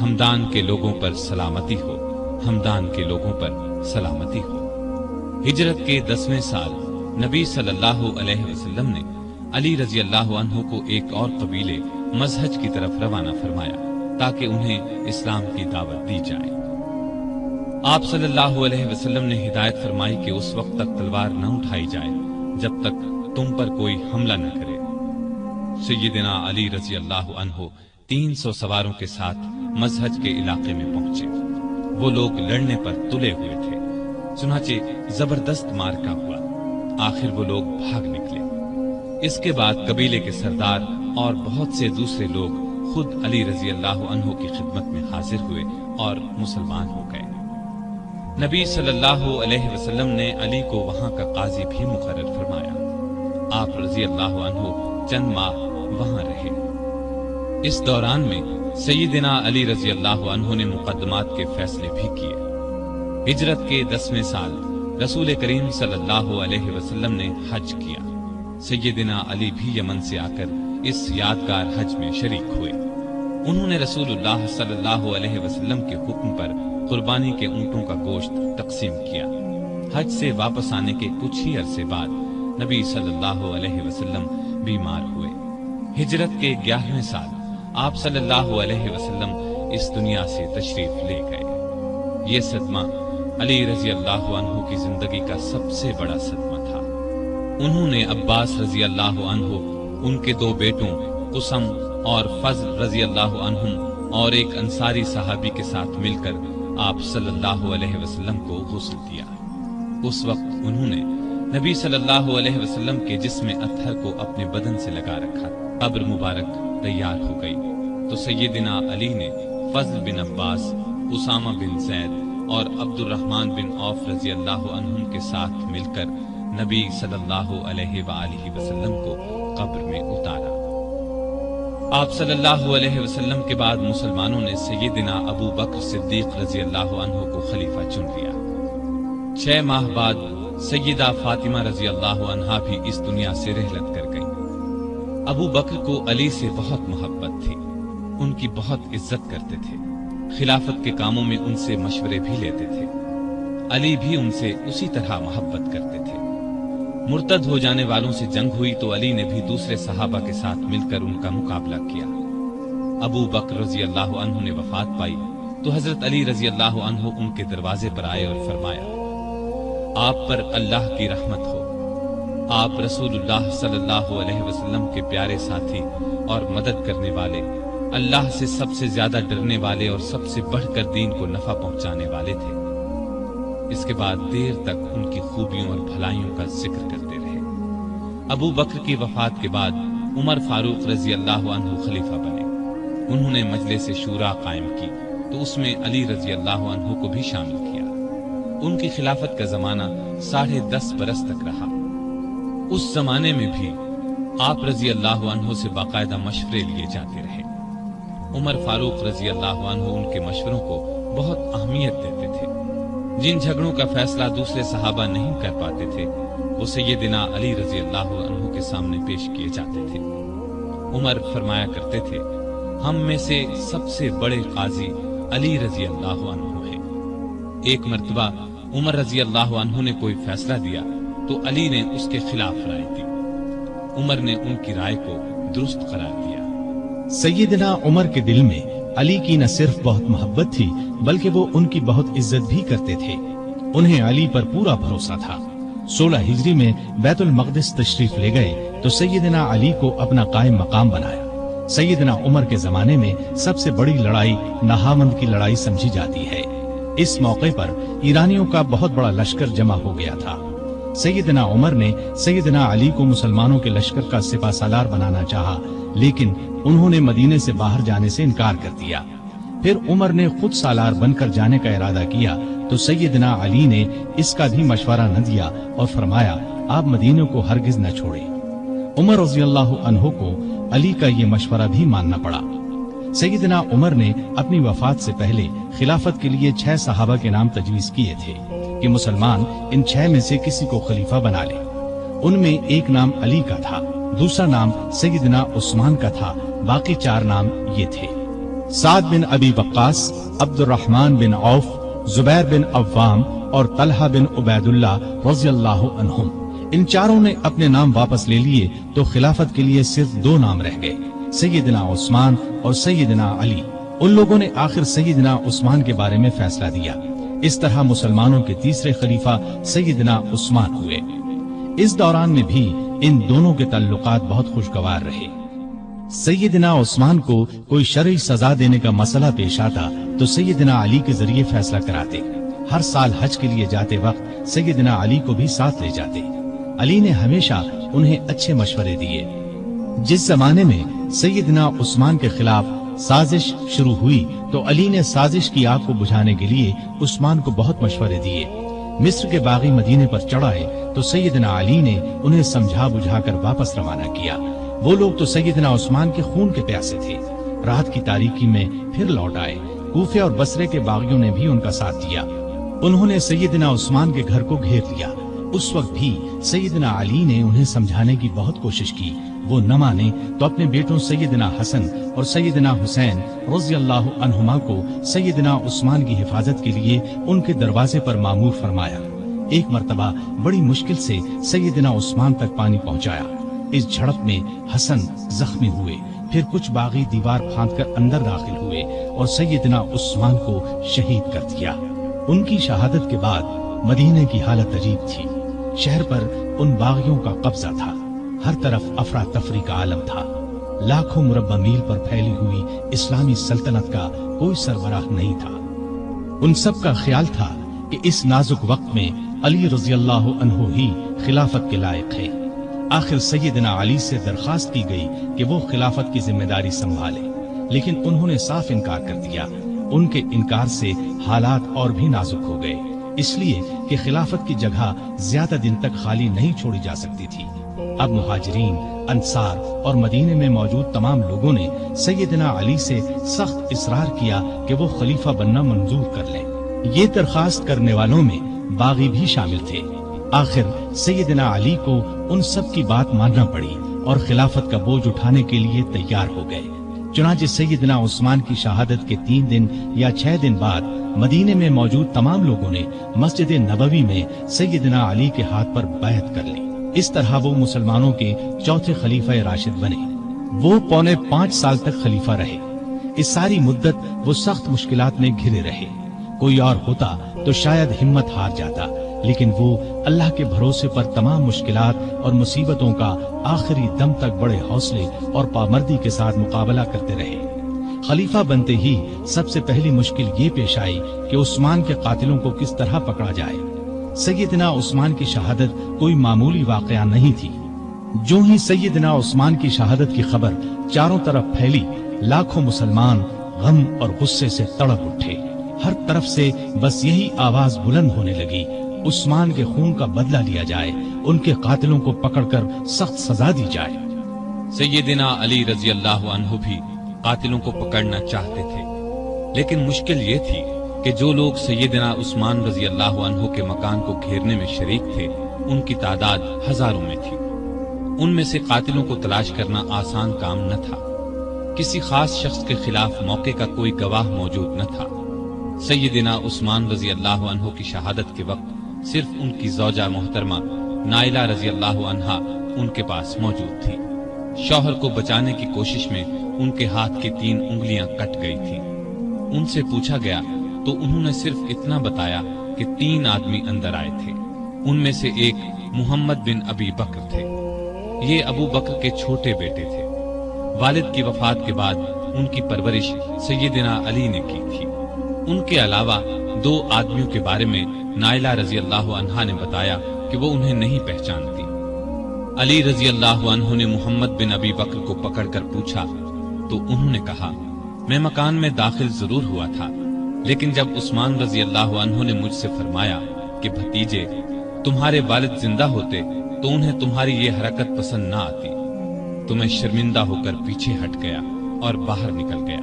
ہمدان کے لوگوں پر سلامتی ہو، ہمدان کے لوگوں پر سلامتی ہو۔ ہجرت کے 10ویں سال نبی صلی اللہ علیہ وسلم نے علی رضی اللہ عنہ کو ایک اور قبیلے مزہج کی طرف روانہ فرمایا تاکہ انہیں اسلام کی دعوت دی جائے۔ آپ صلی اللہ علیہ وسلم نے ہدایت فرمائی کہ اس وقت تک تلوار نہ اٹھائی جائے جب تک تم پر کوئی حملہ نہ کرے۔ سیدنا علی رضی اللہ عنہ 300 سواروں کے ساتھ مزہج کے علاقے میں پہنچے۔ وہ لوگ لڑنے پر تلے ہوئے تھے، چنانچہ زبردست مارکا ہوا۔ آخر وہ لوگ بھاگ نکلے۔ اس کے بعد قبیلے کے سردار اور بہت سے دوسرے لوگ خود علی رضی اللہ عنہ کی خدمت میں حاضر ہوئے اور مسلمان ہو گئے۔ نبی صلی اللہ علیہ وسلم نے علی کو وہاں کا قاضی بھی مقرر فرمایا۔ آپ رضی اللہ عنہ چند ماہ وہاں رہے۔ اس دوران میں سیدنا علی رضی اللہ عنہ نے مقدمات کے فیصلے بھی کیے۔ ہجرت کے 10ویں سال رسول کریم صلی اللہ علیہ وسلم نے حج کیا۔ سیدنا علی بھی یمن سے آ کر اس یادگار حج میں شریک ہوئے۔ انہوں نے رسول اللہ صلی اللہ علیہ وسلم کے حکم پر قربانی کے اونٹوں کا گوشت تقسیم کیا۔ حج سے واپس آنے کے کچھ ہی عرصے بعد نبی صلی اللہ علیہ وسلم بیمار ہوئے۔ ہجرت کے 11ویں سال آپ صلی اللہ علیہ وسلم اس دنیا سے تشریف لے گئے۔ یہ صدمہ علی رضی اللہ عنہ کی زندگی کا سب سے بڑا صدمہ تھا۔ انہوں نے عباس رضی اللہ عنہ، ان کے 2 بیٹوں قسم اور فضل رضی اللہ عنہم اور ایک انصاری صحابی کے ساتھ مل کر آپ صلی اللہ علیہ وسلم کو غسل دیا۔ اس وقت انہوں نے نبی صلی اللہ علیہ وسلم کے جسم اطہر کو اپنے بدن سے لگا رکھا۔ قبر مبارک تیار ہو گئی تو سیدنا علی نے فضل بن عباس، اسامہ بن زید اور عبد الرحمن بن عوف رضی اللہ عنہم کے ساتھ مل کر نبی صلی اللہ علیہ وآلہ وسلم کو قبر میں اتارا۔ آپ صلی اللہ علیہ وسلم کے بعد مسلمانوں نے سیدنا ابو بکر صدیق رضی اللہ عنہ کو خلیفہ چن لیا۔ 6 ماہ بعد سیدہ فاطمہ رضی اللہ عنہا بھی اس دنیا سے رحلت کر گئی۔ ابو بکر کو علی سے بہت محبت تھی، ان کی بہت عزت کرتے تھے، خلافت کے کاموں میں ان سے مشورے بھی لیتے تھے۔ علی بھی ان سے اسی طرح محبت کرتے تھے۔ مرتد ہو جانے والوں سے جنگ ہوئی تو علی نے بھی دوسرے صحابہ کے ساتھ مل کر ان کا مقابلہ کیا۔ ابو بکر رضی اللہ عنہ نے وفات پائی تو حضرت علی رضی اللہ عنہ ان کے دروازے پر آئے اور فرمایا، آپ پر اللہ کی رحمت ہو، آپ رسول اللہ صلی اللہ علیہ وسلم کے پیارے ساتھی اور مدد کرنے والے، اللہ سے سب سے زیادہ ڈرنے والے اور سب سے بڑھ کر دین کو نفع پہنچانے والے تھے۔ اس کے بعد دیر تک ان کی خوبیوں اور بھلائیوں کا ذکر کرتے رہے۔ ابو بکر کی وفات کے بعد عمر فاروق رضی اللہ عنہ خلیفہ بنے۔ انہوں نے مجلس شورا قائم کی تو اس میں علی رضی اللہ عنہ کو بھی شامل کیا۔ ان کی خلافت کا زمانہ 10.5 برس تک رہا۔ اس زمانے میں بھی آپ رضی اللہ عنہ سے باقاعدہ مشورے لیے جاتے رہے۔ عمر فاروق رضی اللہ عنہ ان کے مشوروں کو بہت اہمیت دیتے تھے۔ جن جھگڑوں کا فیصلہ دوسرے صحابہ نہیں کر پاتے تھے وہ سیدنا علی رضی اللہ عنہ کے سامنے پیش کیے جاتے تھے۔ عمر فرمایا کرتے تھے، ہم میں سے سب سے بڑے قاضی علی رضی اللہ عنہ ہیں۔ ایک مرتبہ عمر رضی اللہ عنہ نے کوئی فیصلہ دیا تو علی نے اس کے خلاف رائے دی۔ عمر نے ان کی رائے کو درست قرار دیا۔ سیدنا عمر کے دل میں علی کی نہ صرف بہت محبت تھی بلکہ وہ ان کی بہت عزت بھی کرتے تھے۔ انہیں علی پر پورا بھروسہ تھا۔ 16 ہجری میں بیت المقدس تشریف لے گئے تو سیدنا علی کو اپنا قائم مقام بنایا۔ سیدنا عمر کے زمانے میں سب سے بڑی لڑائی نہاوند کی لڑائی سمجھی جاتی ہے۔ اس موقع پر ایرانیوں کا بہت بڑا لشکر جمع ہو گیا تھا۔ سیدنا عمر نے سیدنا علی کو مسلمانوں کے لشکر کا سپہ سالار بنانا چاہا لیکن انہوں نے مدینے سے باہر جانے سے انکار کر دیا۔ پھر عمر نے خود سالار بن کر جانے کا ارادہ کیا تو سیدنا علی نے اس کا بھی مشورہ نہ دیا اور فرمایا، آپ مدینے کو ہرگز نہ چھوڑیں۔ عمر رضی اللہ عنہ کو علی کا یہ مشورہ بھی ماننا پڑا۔ سیدنا عمر نے اپنی وفات سے پہلے خلافت کے لیے 6 صحابہ کے نام تجویز کیے تھے کہ مسلمان ان 6 میں سے کسی کو خلیفہ بنا لے۔ ان میں ایک نام علی کا تھا، دوسرا نام سیدنا عثمان کا تھا، باقی 4 نام یہ تھے: سعد بن ابی وقاص، عبد الرحمن بن عوف، زبیر بن عوام اور طلحہ بن عبید اللہ رضی اللہ عنہم۔ ان 4 نے اپنے نام واپس لے لیے تو خلافت کے لیے صرف 2 نام رہ گئے، سیدنا عثمان اور سیدنا علی۔ ان لوگوں نے آخر سیدنا عثمان کے بارے میں فیصلہ دیا۔ اس طرح مسلمانوں کے تیسرے خلیفہ سیدنا عثمان ہوئے۔ اس دوران میں بھی ان دونوں کے تعلقات بہت خوشگوار رہے۔ सैयदना उस्मान को कोई शरई सजा देने का मसला पेश आता तो सैयदना अली के जरिए फैसला कराते। हर साल हज के लिए जाते वक्त सैयदना अली को भी साथ ले जाते। अली ने हमेशा उन्हें अच्छे मशवरे दिए। जिस जमाने में सैयदना उस्मान के खिलाफ साजिश शुरू हुई तो अली ने साजिश की आग को बुझाने के लिए उस्मान को बहुत मशवरे दिए। मिस्र के बागी मदीने पर चढ़ाए तो सैयदना अली ने उन्हें समझा बुझाकर वापस रवाना किया। वो लोग तो सैयदना उस्मान के खून के प्यासे थे। रात की तारीकी में फिर लौट आए। कूफे और बसरे के बागियों ने भी उनका साथ दिया। उन्होंने सैयदना उस्मान के घर को घेर लिया। उस वक्त भी सैयदना अली ने उन्हें समझाने की बहुत कोशिश की। वो न माने तो अपने बेटों सैयदना हसन और सैयदना हुसैन रज़ियल्लाहु अन्हुमा को सैयदना उस्मान की हिफाजत के लिए उनके दरवाजे पर मामूर फरमाया। एक मर्तबा बड़ी मुश्किल से सैयदना उस्मान तक पानी पहुंचाया। इस झड़प में हसन जख्मी हुए। फिर कुछ बागी दीवार फांदकर अंदर दाखिल हुए और सैयदना उस्मान को शहीद कर दिया। उनकी शहादत के बाद मदीने की हालत अजीब थी। शहर पर उन बागियों का कब्जा था। हर तरफ अफरा तफरी का आलम था। लाखों मुरब्बा मील पर फैली हुई इस्लामी सल्तनत का कोई सरबराह नहीं था। उन सब का ख्याल था कि इस नाजुक वक्त में अली रज़ियल्लाहु अन्हु ही खिलाफत के लायक है। आखिर सैयदना अली से दरखास्त की गई कि वो खिलाफत की जिम्मेदारी संभाले, लेकिन उन्होंने साफ इनकार कर दिया। उनके इनकार से हालात और भी नाजुक हो गए, इसलिए कि खिलाफत की जगह ज्यादा दिन तक खाली नहीं छोड़ी जा सकती थी। अब मुहाजिरीन, अंसार और मदीने में मौजूद तमाम लोगों ने सैयदना अली से सख्त इसरार किया कि वो खलीफा बनना मंजूर कर लें। ये दरखास्त करने वालों में बागी भी शामिल थे। आखिर सैयदना अली को उन सब की बात मानना पड़ी और खिलाफत का बोझ उठाने के लिए तैयार हो गए। चुनांचे सैयदना उस्मान की शहादत के 3 दिन या 6 दिन बाद मदीने में मौजूद तमाम लोगों ने मस्जिद नबवी में सैयदना अली के हाथ पर बैत कर ली। इस तरह वो मुसलमानों के चौथे खलीफा राशिद बने। वो पौने 5 साल तक खलीफा रहे। इस सारी मुद्दत वो सख्त मुश्किलात में घिरे रहे। कोई और होता तो शायद हिम्मत हार जाता, लेकिन वो अल्लाह के भरोसे पर तमाम मुश्किलात और मुसीबतों का आखिरी दम तक बड़े हौसले और पामर्दी के साथ मुकाबला करते रहे। खलीफा बनते ही सबसे पहली मुश्किल ये पेश आई कि उस्मान के कातिलों को किस तरह पकड़ा जाए। सैयदना उस्मान की शहादत कोई मामूली वाकया नहीं थी। जो ही सैयदना उस्मान की शहादत की खबर चारों तरफ फैली, लाखों मुसलमान गम और गुस्से से तड़प उठे। हर तरफ से बस यही आवाज बुलंद होने लगी, उस्मान के खून का बदला लिया जाए, उनके कातिलों को पकड़कर सख्त सजा दी जाए। सैयदना अली रज़ियल्लाहु अन्हु भी कातिलों को पकड़ना चाहते थे, लेकिन मुश्किल ये थी कि जो लोग सैयदना उस्मान रज़ियल्लाहु अन्हु के मकान को घेरने में शरीक थे, उनकी तादाद हजारों में थी। उनमें से कातिलों को तलाश करना आसान काम न था। किसी खास शख्स के खिलाफ मौके का कोई गवाह मौजूद न था। सैयदना उस्मान रज़ियल्लाहु अन्हु की शहादत के वक्त सिर्फ उनकी ज़ौजा मोहतरमा नाइला रज़ियल्लाहु अन्हा उनके पास मौजूद थी। शौहर को बचाने की कोशिश में उनके हाथ की 3 उंगलियां कट गई थीं। उनसे पूछा गया तो उन्होंने सिर्फ इतना बताया कि 3 आदमी अंदर आए थे। उनमें से एक मुहम्मद बिन अबी बकर थे। ये अबू बकर के छोटे बेटे थे। वालिद की वफात के बाद उनकी परवरिश सैयदना अली ने की थी। उनके अलावा 2 आदमियों के बारे में नाइला रज़ियल्लाहु अन्हा ने बताया कि वो उन्हें नहीं पहचानती। अली रज़ियल्लाहु अन्हु ने मुहम्मद बिन अबी बकर को पकड़कर पूछा तो उन्होंने कहा, मैं मकान में दाखिल जरूर हुआ था, लेकिन जब उस्मान रज़ियल्लाहु अन्हु ने मुझसे फरमाया कि भतीजे, तुम्हारे वालिद जिंदा होते तो उन्हें तुम्हारी ये हरकत पसंद ना आती, तो मैं शर्मिंदा होकर पीछे हट गया और बाहर निकल गया।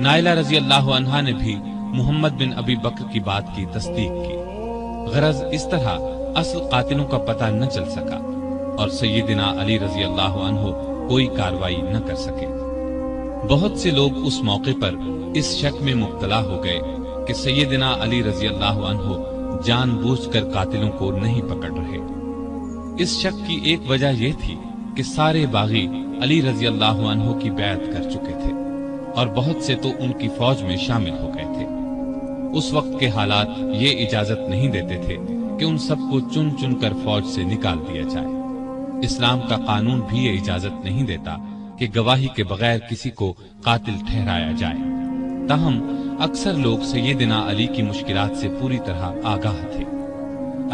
नाइला रज़ियल्लाहु अन्हा ने भी मुहम्मद बिन अबी बकर की बात की तस्दीक की। गरज इस तरह असल कातिलों का पता न चल सका और सैयदना अली रज़ियल्लाहु अन्हु कोई कार्रवाई न कर सके। बहुत से लोग उस मौके पर इस शक में मुब्तला हो गए कि सैयदना अली रज़ियल्लाहु अन्हु जानबूझकर कातिलों को नहीं पकड़ रहे। इस शक की एक वजह यह थी कि सारे बागी अली रज़ियल्लाहु अन्हु की बैत कर चुके थे और बहुत से तो उनकी फौज में शामिल हो गए थे। उस वक्त के हालात ये इजाजत नहीं देते थे कि उन सबको चुन चुन कर फौज से निकाल दिया जाए। इस्लाम का कानून भी ये इजाजत नहीं देता کہ گواہی کے بغیر کسی کو قاتل ٹھہرایا جائے۔ تاہم اکثر لوگ سیدنا علی کی مشکلات سے پوری طرح آگاہ تھے۔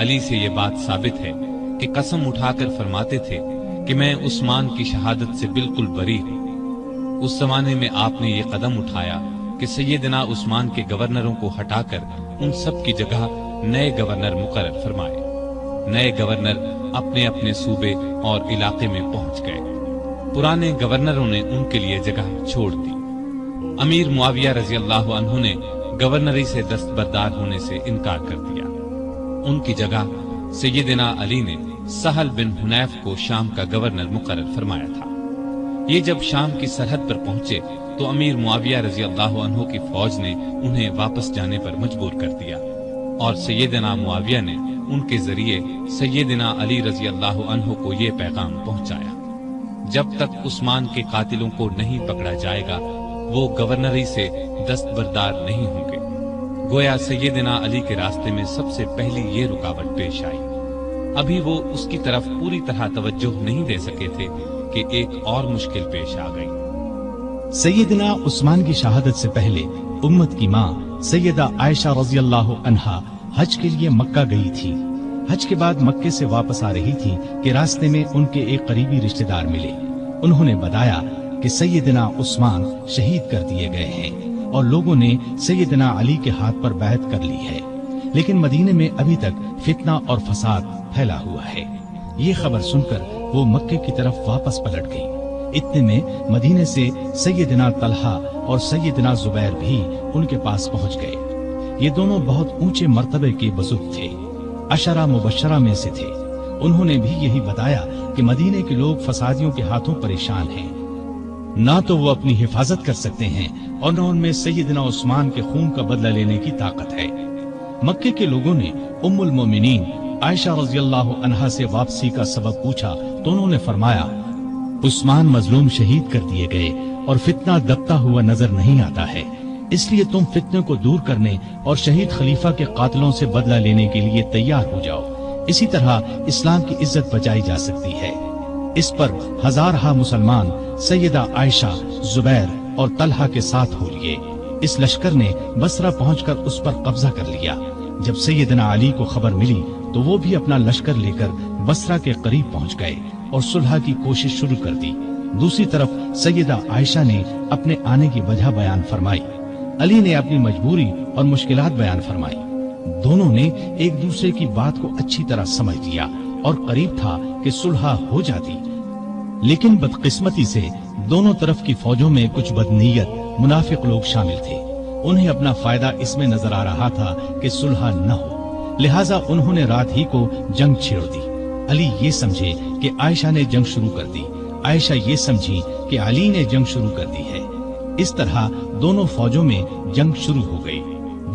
علی سے یہ بات ثابت ہے کہ قسم اٹھا کر فرماتے تھے کہ میں عثمان کی شہادت سے بالکل بری ہوں۔ اس زمانے میں آپ نے یہ قدم اٹھایا کہ سیدنا عثمان کے گورنروں کو ہٹا کر ان سب کی جگہ نئے گورنر مقرر فرمائے۔ نئے گورنر اپنے اپنے صوبے اور علاقے میں پہنچ گئے۔ پرانے گورنروں نے ان کے لیے جگہ چھوڑ دی۔ امیر معاویہ رضی اللہ عنہ نے گورنری سے دستبردار ہونے سے انکار کر دیا۔ ان کی جگہ سیدنا علی نے سہل بن حنیف کو شام کا گورنر مقرر فرمایا تھا۔ یہ جب شام کی سرحد پر پہنچے تو امیر معاویہ رضی اللہ عنہ کی فوج نے انہیں واپس جانے پر مجبور کر دیا اور سیدنا معاویہ نے ان کے ذریعے سیدنا علی رضی اللہ عنہ کو یہ پیغام پہنچایا: جب تک عثمان کے قاتلوں کو نہیں پکڑا جائے گا وہ گورنری سے دستبردار نہیں ہوں گے۔ گویا سیدنا علی کے راستے میں سب سے پہلی یہ رکاوٹ پیش آئی۔ ابھی وہ اس کی طرف پوری طرح توجہ نہیں دے سکے تھے کہ ایک اور مشکل پیش آ گئی۔ سیدنا عثمان کی شہادت سے پہلے امت کی ماں سیدہ عائشہ رضی اللہ عنہا حج کے لیے مکہ گئی تھی۔ حج کے بعد مکے سے واپس آ رہی تھی کہ راستے میں ان کے ایک قریبی رشتہ دار ملے۔ انہوں نے بتایا کہ سیدنا عثمان شہید کر دیے گئے ہیں اور لوگوں نے سیدنا علی کے ہاتھ پر بیعت کر لی ہے، لیکن مدینے میں ابھی تک فتنہ اور فساد پھیلا ہوا ہے۔ یہ خبر سن کر وہ مکے کی طرف واپس پلٹ گئی۔ اتنے میں مدینے سے سیدنا طلحہ اور سیدنا زبیر بھی ان کے پاس پہنچ گئے۔ یہ دونوں بہت اونچے مرتبے کے بزرگ تھے، عشرہ مبشرہ میں سے تھے۔ انہوں نے بھی یہی بتایا کہ مدینے کے لوگ فسادیوں کے ہاتھوں پریشان ہیں، نہ تو وہ اپنی حفاظت کر سکتے ہیں اور نہ ان میں سیدنا عثمان کے خون کا بدلہ لینے کی طاقت ہے۔ مکے کے لوگوں نے ام المومنین عائشہ رضی اللہ عنہا سے واپسی کا سبب پوچھا تو انہوں نے فرمایا: عثمان مظلوم شہید کر دیے گئے اور فتنہ دبتا ہوا نظر نہیں آتا ہے، اس لیے تم فتنے کو دور کرنے اور شہید خلیفہ کے قاتلوں سے بدلہ لینے کے لیے تیار ہو جاؤ۔ اسی طرح اسلام کی عزت بچائی جا سکتی ہے۔ اس پر ہزارہا مسلمان سیدہ عائشہ، زبیر اور طلحہ کے ساتھ ہو لیے۔ اس لشکر نے بصرہ پہنچ کر اس پر قبضہ کر لیا۔ جب سیدنا علی کو خبر ملی تو وہ بھی اپنا لشکر لے کر بصرہ کے قریب پہنچ گئے اور صلح کی کوشش شروع کر دی۔ دوسری طرف سیدہ عائشہ نے اپنے آنے کی وجہ بیان فرمائی، علی نے اپنی مجبوری اور مشکلات بیان فرمائی۔ دونوں نے ایک دوسرے کی بات کو اچھی طرح سمجھ لیا اور قریب تھا کہ صلح ہو جاتی، لیکن بدقسمتی سے دونوں طرف کی فوجوں میں کچھ بدنیت منافق لوگ شامل تھے۔ انہیں اپنا فائدہ اس میں نظر آ رہا تھا کہ صلح نہ ہو، لہٰذا انہوں نے رات ہی کو جنگ چھیڑ دی۔ علی یہ سمجھے کہ عائشہ نے جنگ شروع کر دی، عائشہ یہ سمجھی کہ علی نے جنگ شروع کر دی ہے۔ اس طرح دونوں فوجوں میں جنگ شروع ہو گئی۔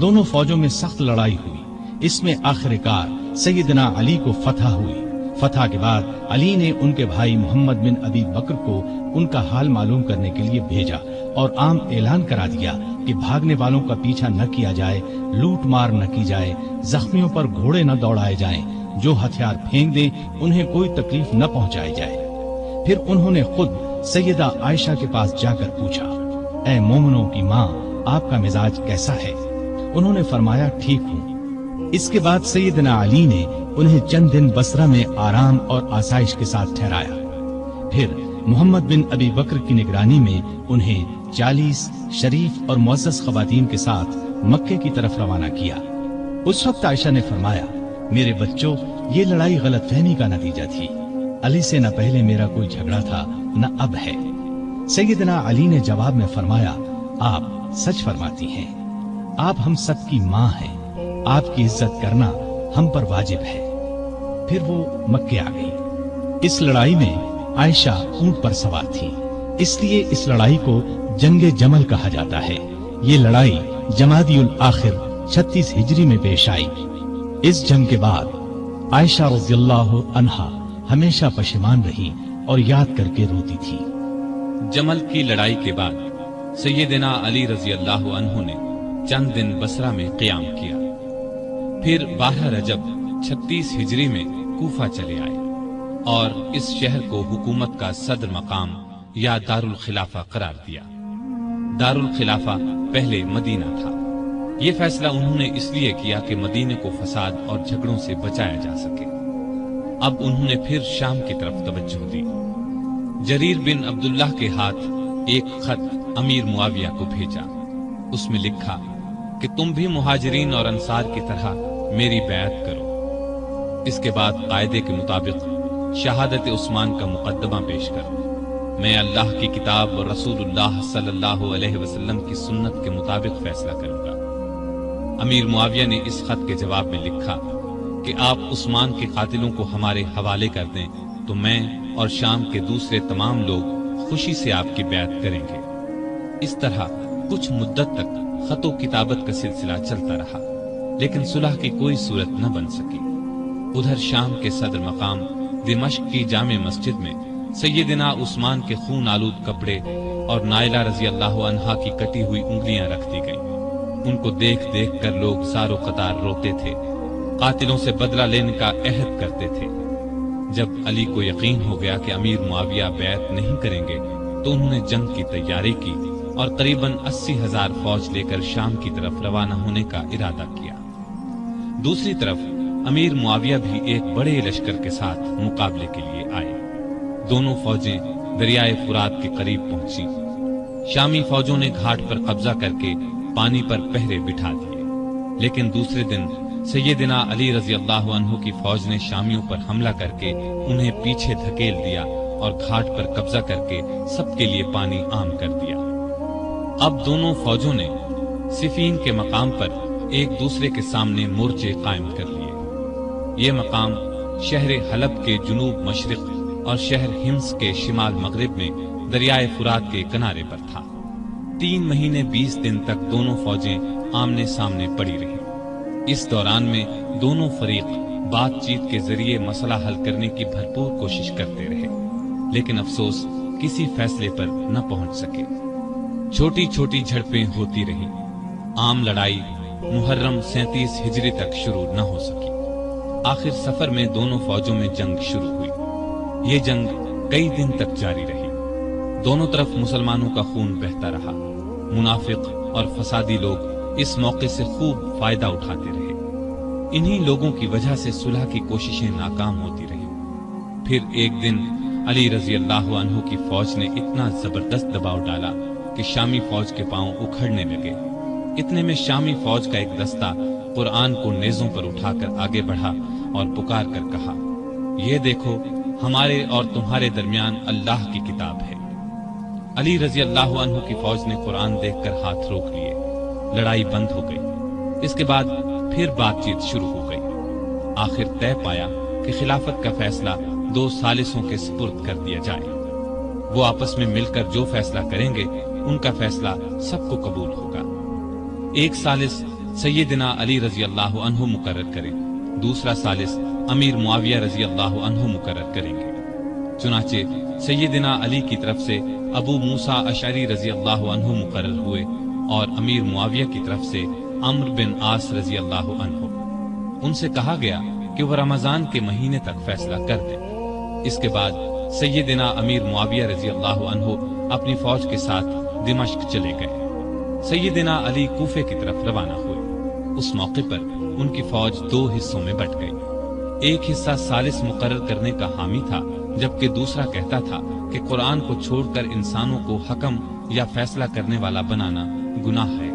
دونوں فوجوں میں سخت لڑائی ہوئی۔ اس میں آخرکار سیدنا علی کو فتح ہوئی۔ فتح کے بعد علی نے ان کے بھائی محمد بن ابی بکر کو ان کا حال معلوم کرنے کے لیے بھیجا اور عام اعلان کرا دیا کہ بھاگنے والوں کا پیچھا نہ کیا جائے، لوٹ مار نہ کی جائے، زخمیوں پر گھوڑے نہ دوڑائے جائیں، جو ہتھیار پھینک دیں انہیں کوئی تکلیف نہ پہنچائی جائے۔ پھر انہوں نے خود سیدہ عائشہ کے پاس جا کر پوچھا: اے مومنوں کی ماں، آپ کا مزاج کیسا ہے؟ انہوں نے فرمایا: ٹھیک ہوں۔ اس کے بعد سیدنا علی نے انہیں چند دن بصرہ میں آرام اور آسائش کے ساتھ ٹھہرایا۔ پھر محمد بن ابی بکر کی نگرانی میں انہیں 40 شریف اور معزز خواتین کے ساتھ مکے کی طرف روانہ کیا۔ اس وقت عائشہ نے فرمایا: میرے بچوں، یہ لڑائی غلط فہمی کا نتیجہ تھی۔ علی سے نہ پہلے میرا کوئی جھگڑا تھا نہ اب ہے۔ سیدنا علی نے جواب میں فرمایا: آپ سچ فرماتی ہیں، آپ ہم سب کی ماں ہیں، آپ کی عزت کرنا ہم پر واجب ہے۔ پھر وہ مکے آ گئی۔ اس لڑائی میں عائشہ اونٹ پر سوار تھی، اس لیے اس لڑائی کو جنگ جمل کہا جاتا ہے۔ یہ لڑائی جمادی الاخر 36 ہجری میں پیش آئی۔ اس جنگ کے بعد عائشہ رضی اللہ عنہا ہمیشہ پشیمان رہی اور یاد کر کے روتی تھی۔ جمل کی لڑائی کے بعد سیدنا علی رضی اللہ عنہ نے چند دن بصرہ میں قیام کیا۔ پھر 12 رجب 36 ہجری میں کوفہ چلے آئے اور اس شہر کو حکومت کا صدر مقام یا دارالخلافہ قرار دیا۔ دارالخلافہ پہلے مدینہ تھا۔ یہ فیصلہ انہوں نے اس لیے کیا کہ مدینے کو فساد اور جھگڑوں سے بچایا جا سکے۔ اب انہوں نے پھر شام کی طرف توجہ دی۔ جریر بن عبداللہ کے ہاتھ ایک خط امیر معاویہ کو بھیجا۔ اس میں لکھا کہ تم بھی مہاجرین اور انصار کی طرح میری بیعت کرو۔ اس کے بعد قاعدے کے مطابق شہادت عثمان کا مقدمہ پیش کرو۔ میں اللہ کی کتاب اور رسول اللہ صلی اللہ علیہ وسلم کی سنت کے مطابق فیصلہ کروں گا۔ امیر معاویہ نے اس خط کے جواب میں لکھا کہ آپ عثمان کے قاتلوں کو ہمارے حوالے کر دیں تو میں اور شام کے دوسرے تمام لوگ خوشی سے آپ کی بیعت کریں گے۔ اس طرح کچھ مدت تک خط و کتابت کا سلسلہ چلتا رہا، لیکن صلح کی کوئی صورت نہ بن سکی۔ ادھر شام کے صدر مقام دمشق کی جامع مسجد میں سیدنا عثمان کے خون آلود کپڑے اور نائلہ رضی اللہ عنہا کی کٹی ہوئی انگلیاں رکھ دی گئیں۔ ان کو دیکھ دیکھ کر لوگ زار و قطار روتے تھے، قاتلوں سے بدلہ لینے کا عہد کرتے تھے۔ جب علی کو یقین ہو گیا کہ امیر معاویہ بیعت نہیں کریں گے تو انہوں نے جنگ کی تیاری کی اور قریباً 80,000 فوج لے کر شام کی طرف روانہ ہونے کا ارادہ کیا۔ دوسری طرف امیر معاویہ بھی ایک بڑے لشکر کے ساتھ مقابلے کے لیے آئے۔ دونوں فوجیں دریائے فرات کے قریب پہنچی۔ شامی فوجوں نے گھاٹ پر قبضہ کر کے پانی پر پہرے بٹھا دیے، لیکن دوسرے دن سیدنا علی رضی اللہ عنہ کی فوج نے شامیوں پر حملہ کر کے انہیں پیچھے دھکیل دیا اور گھاٹ پر قبضہ کر کے سب کے لیے پانی عام کر دیا۔ اب دونوں فوجوں نے صفین کے مقام پر ایک دوسرے کے سامنے مورچے قائم کر لیے۔ یہ مقام شہر حلب کے جنوب مشرق اور شہر ہمس کے شمال مغرب میں دریائے فرات کے کنارے پر تھا۔ 3 مہینے 20 دن تک دونوں فوجیں آمنے سامنے پڑی رہیں۔ اس دوران میں دونوں فریق بات چیت کے ذریعے مسئلہ حل کرنے کی بھرپور کوشش کرتے رہے، لیکن افسوس کسی فیصلے پر نہ پہنچ سکے۔ چھوٹی چھوٹی جھڑپیں ہوتی رہیں۔ عام لڑائی محرم 37 ہجری تک شروع نہ ہو سکی۔ آخر سفر میں دونوں فوجوں میں جنگ شروع ہوئی۔ یہ جنگ کئی دن تک جاری رہی۔ دونوں طرف مسلمانوں کا خون بہتا رہا۔ منافق اور فسادی لوگ اس موقع سے خوب فائدہ اٹھاتے رہے۔ انہی لوگوں کی وجہ سے صلح کی کوششیں ناکام ہوتی رہیں۔ پھر ایک دن علی رضی اللہ عنہ کی فوج نے اتنا زبردست دباؤ ڈالا کہ شامی فوج کے پاؤں اکھڑنے لگے۔ اتنے میں شامی فوج کا ایک دستہ قرآن کو نیزوں پر اٹھا کر آگے بڑھا اور پکار کر کہا، یہ دیکھو ہمارے اور تمہارے درمیان اللہ کی کتاب ہے۔ علی رضی اللہ عنہ کی فوج نے قرآن دیکھ کر ہاتھ روک لیے۔ لڑائی بند ہو گئی۔ اس کے بعد پھر بات چیت شروع ہو گئی۔ آخر طے پایا کہ خلافت کا فیصلہ 2 ثالثوں کے سپرد کر دیا جائے۔ وہ آپس میں مل کر جو فیصلہ کریں گے ان کا فیصلہ سب کو قبول ہوگا۔ ایک ثالث سیدنا علی رضی اللہ عنہ مقرر کریں، دوسرا ثالث امیر معاویہ رضی اللہ عنہ مقرر کریں گے۔ چنانچہ سیدنا علی کی طرف سے ابو موسیٰ اشعری رضی اللہ عنہ مقرر ہوئے اور امیر معاویہ کی طرف سے عمرو بن عاص رضی اللہ عنہ۔ ان سے کہا گیا کہ وہ رمضان کے مہینے تک فیصلہ کر دیں۔ اس کے بعد سیدنا امیر معاویہ رضی اللہ عنہ اپنی فوج کے ساتھ دمشق چلے گئے۔ سیدنا علی کوفے کی طرف روانہ ہوئے۔ اس موقع پر ان کی فوج 2 حصوں میں بٹ گئی۔ ایک حصہ ثالث مقرر کرنے کا حامی تھا، جبکہ دوسرا کہتا تھا کہ قرآن کو چھوڑ کر انسانوں کو حکم یا فیصلہ کرنے والا بنانا گناہ ہے۔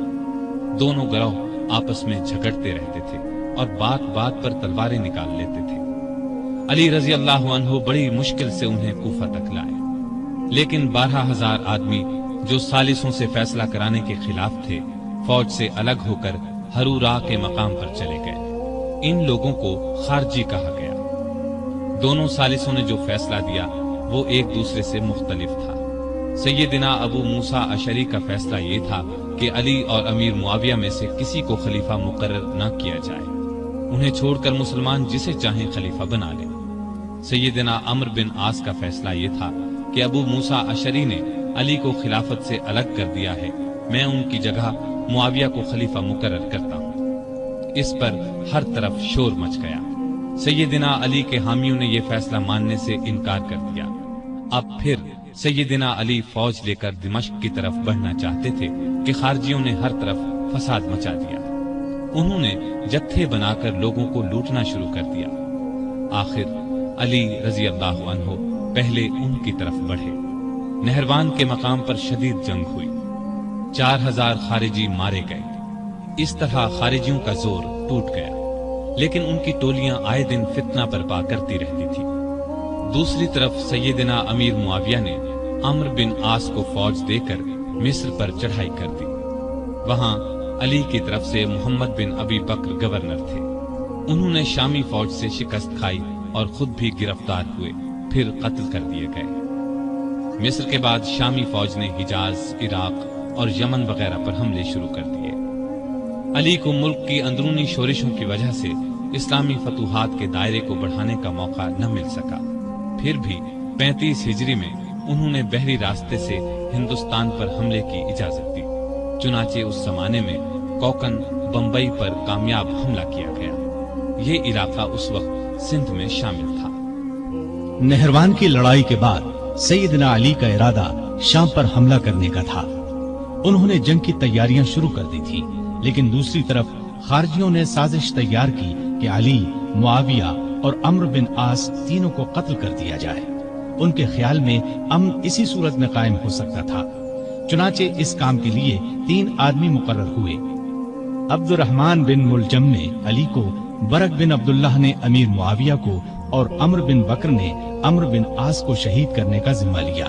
دونوں گروہ آپس میں جھگڑتے رہتے تھے اور بات بات پر تلواریں نکال لیتے تھے۔ علی رضی اللہ عنہ بڑی مشکل سے انہیں کوفہ تک لائے، لیکن 12,000 آدمی جو ثالثوں سے فیصلہ کرانے کے خلاف تھے فوج سے الگ ہو کر ہرورا کے مقام پر چلے گئے۔ ان لوگوں کو خارجی کہا گیا۔ دونوں ثالثوں نے جو فیصلہ دیا وہ ایک دوسرے سے مختلف تھا۔ سیدنا ابو موسیٰ اشعری کا فیصلہ یہ تھا کہ علی اور امیر معاویہ میں سے کسی کو خلیفہ مقرر نہ کیا جائے، انہیں چھوڑ کر مسلمان جسے چاہیں خلیفہ بنا لیں۔ سیدنا عمرو بن عاص کا فیصلہ یہ تھا کہ ابو موسیٰ اشعری نے علی کو خلافت سے الگ کر دیا ہے، میں ان کی جگہ معاویہ کو خلیفہ مقرر کرتا ہوں۔ اس پر ہر طرف شور مچ گیا۔ سیدنا علی کے حامیوں نے یہ فیصلہ ماننے سے انکار کر دیا۔ اب پھر سیدنا علی فوج لے کر دمشق کی طرف بڑھنا چاہتے تھے کہ خارجیوں نے ہر طرف فساد مچا دیا۔ انہوں نے جتھے بنا کر لوگوں کو لوٹنا شروع کر دیا۔ آخر علی رضی اللہ عنہ پہلے ان کی طرف بڑھے۔ نہروان کے مقام پر شدید جنگ ہوئی، 4000 خارجی مارے گئے۔ اس طرح خارجیوں کا زور ٹوٹ گیا، لیکن ان کی ٹولیاں آئے دن فتنہ برپا کرتی رہتی تھی۔ دوسری طرف سیدنا امیر معاویہ نے عمرو بن عاص کو فوج دے کر مصر پر چڑھائی کر دی۔ وہاں علی کی طرف سے محمد بن ابی بکر گورنر تھے۔ انہوں نے شامی فوج سے شکست کھائی اور خود بھی گرفتار ہوئے، پھر قتل کر دیے گئے۔ مصر کے بعد شامی فوج نے حجاز، عراق اور یمن وغیرہ پر حملے شروع کر دیے۔ علی کو ملک کی اندرونی شورشوں کی وجہ سے اسلامی فتوحات کے دائرے کو بڑھانے کا موقع نہ مل سکا۔ پھر بھی 35 ہجری میں انہوں نے بحری راستے سے ہندوستان پر حملے کی اجازت دی۔ چنانچہ اس زمانے میں کوکن بمبئی پر کامیاب حملہ کیا گیا۔ یہ علاقہ اس وقت سندھ میں شامل تھا۔ نہروان کی لڑائی کے بعد سیدنا علی کا ارادہ شام پر حملہ کرنے کا تھا۔ انہوں نے جنگ کی تیاریاں شروع کر دی تھی، لیکن دوسری طرف خارجیوں نے سازش تیار کی کہ علی، معاویہ اور عمرو بن عاص تینوں کو قتل کر دیا جائے۔ ان کے خیال میں امن اسی صورت میں قائم ہو سکتا تھا۔ چنانچہ اس کام کے لیے 3 آدمی مقرر ہوئے۔ عبد الرحمن بن ملجم نے علی کو، برق بن عبداللہ نے امیر معاویہ کو اور عمرو بن بکر نے عمرو بن عاص کو شہید کرنے کا ذمہ لیا۔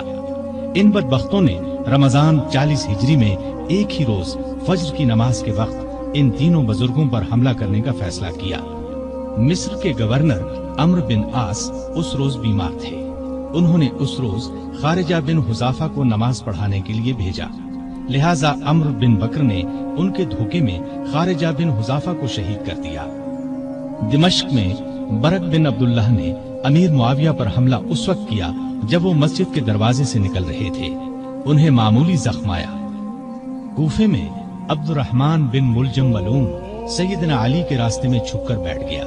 ان بدبختوں نے رمضان 40 ہجری میں ایک ہی روز فجر کی نماز کے وقت ان تینوں بزرگوں پر حملہ کرنے کا فیصلہ کیا۔ مصر کے گورنر عمرو بن عاص اس روز بیمار تھے۔ انہوں نے اس روز خارجہ بن حذافہ کو نماز پڑھانے کے لیے بھیجا، لہٰذا عمرو بن بکر نے ان کے دھوکے میں خارجہ بن حذافہ کو شہید کر دیا۔ دمشق میں برق بن عبداللہ نے امیر معاویہ پر حملہ اس وقت کیا جب وہ مسجد کے دروازے سے نکل رہے تھے۔ انہیں معمولی زخم آیا۔ کوفے میں عبد الرحمن بن ملجم ملعون سیدنا علی کے راستے میں چھپ کر بیٹھ گیا۔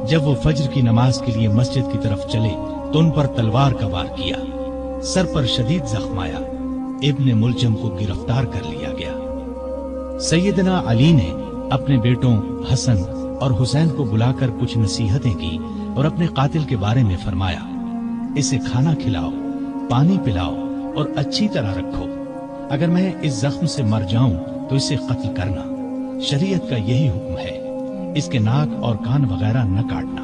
جب وہ فجر کی نماز کے لیے مسجد کی طرف چلے تو ان پر تلوار کا وار کیا۔ سر پر شدید زخم آیا۔ ابن ملجم کو گرفتار کر لیا گیا۔ سیدنا علی نے اپنے بیٹوں حسن اور حسین کو بلا کر کچھ نصیحتیں کی اور اپنے قاتل کے بارے میں فرمایا، اسے کھانا کھلاؤ، پانی پلاؤ اور اچھی طرح رکھو۔ اگر میں اس زخم سے مر جاؤں تو اسے قتل کرنا، شریعت کا یہی حکم ہے۔ اس کے ناک اور کان وغیرہ نہ کاٹنا۔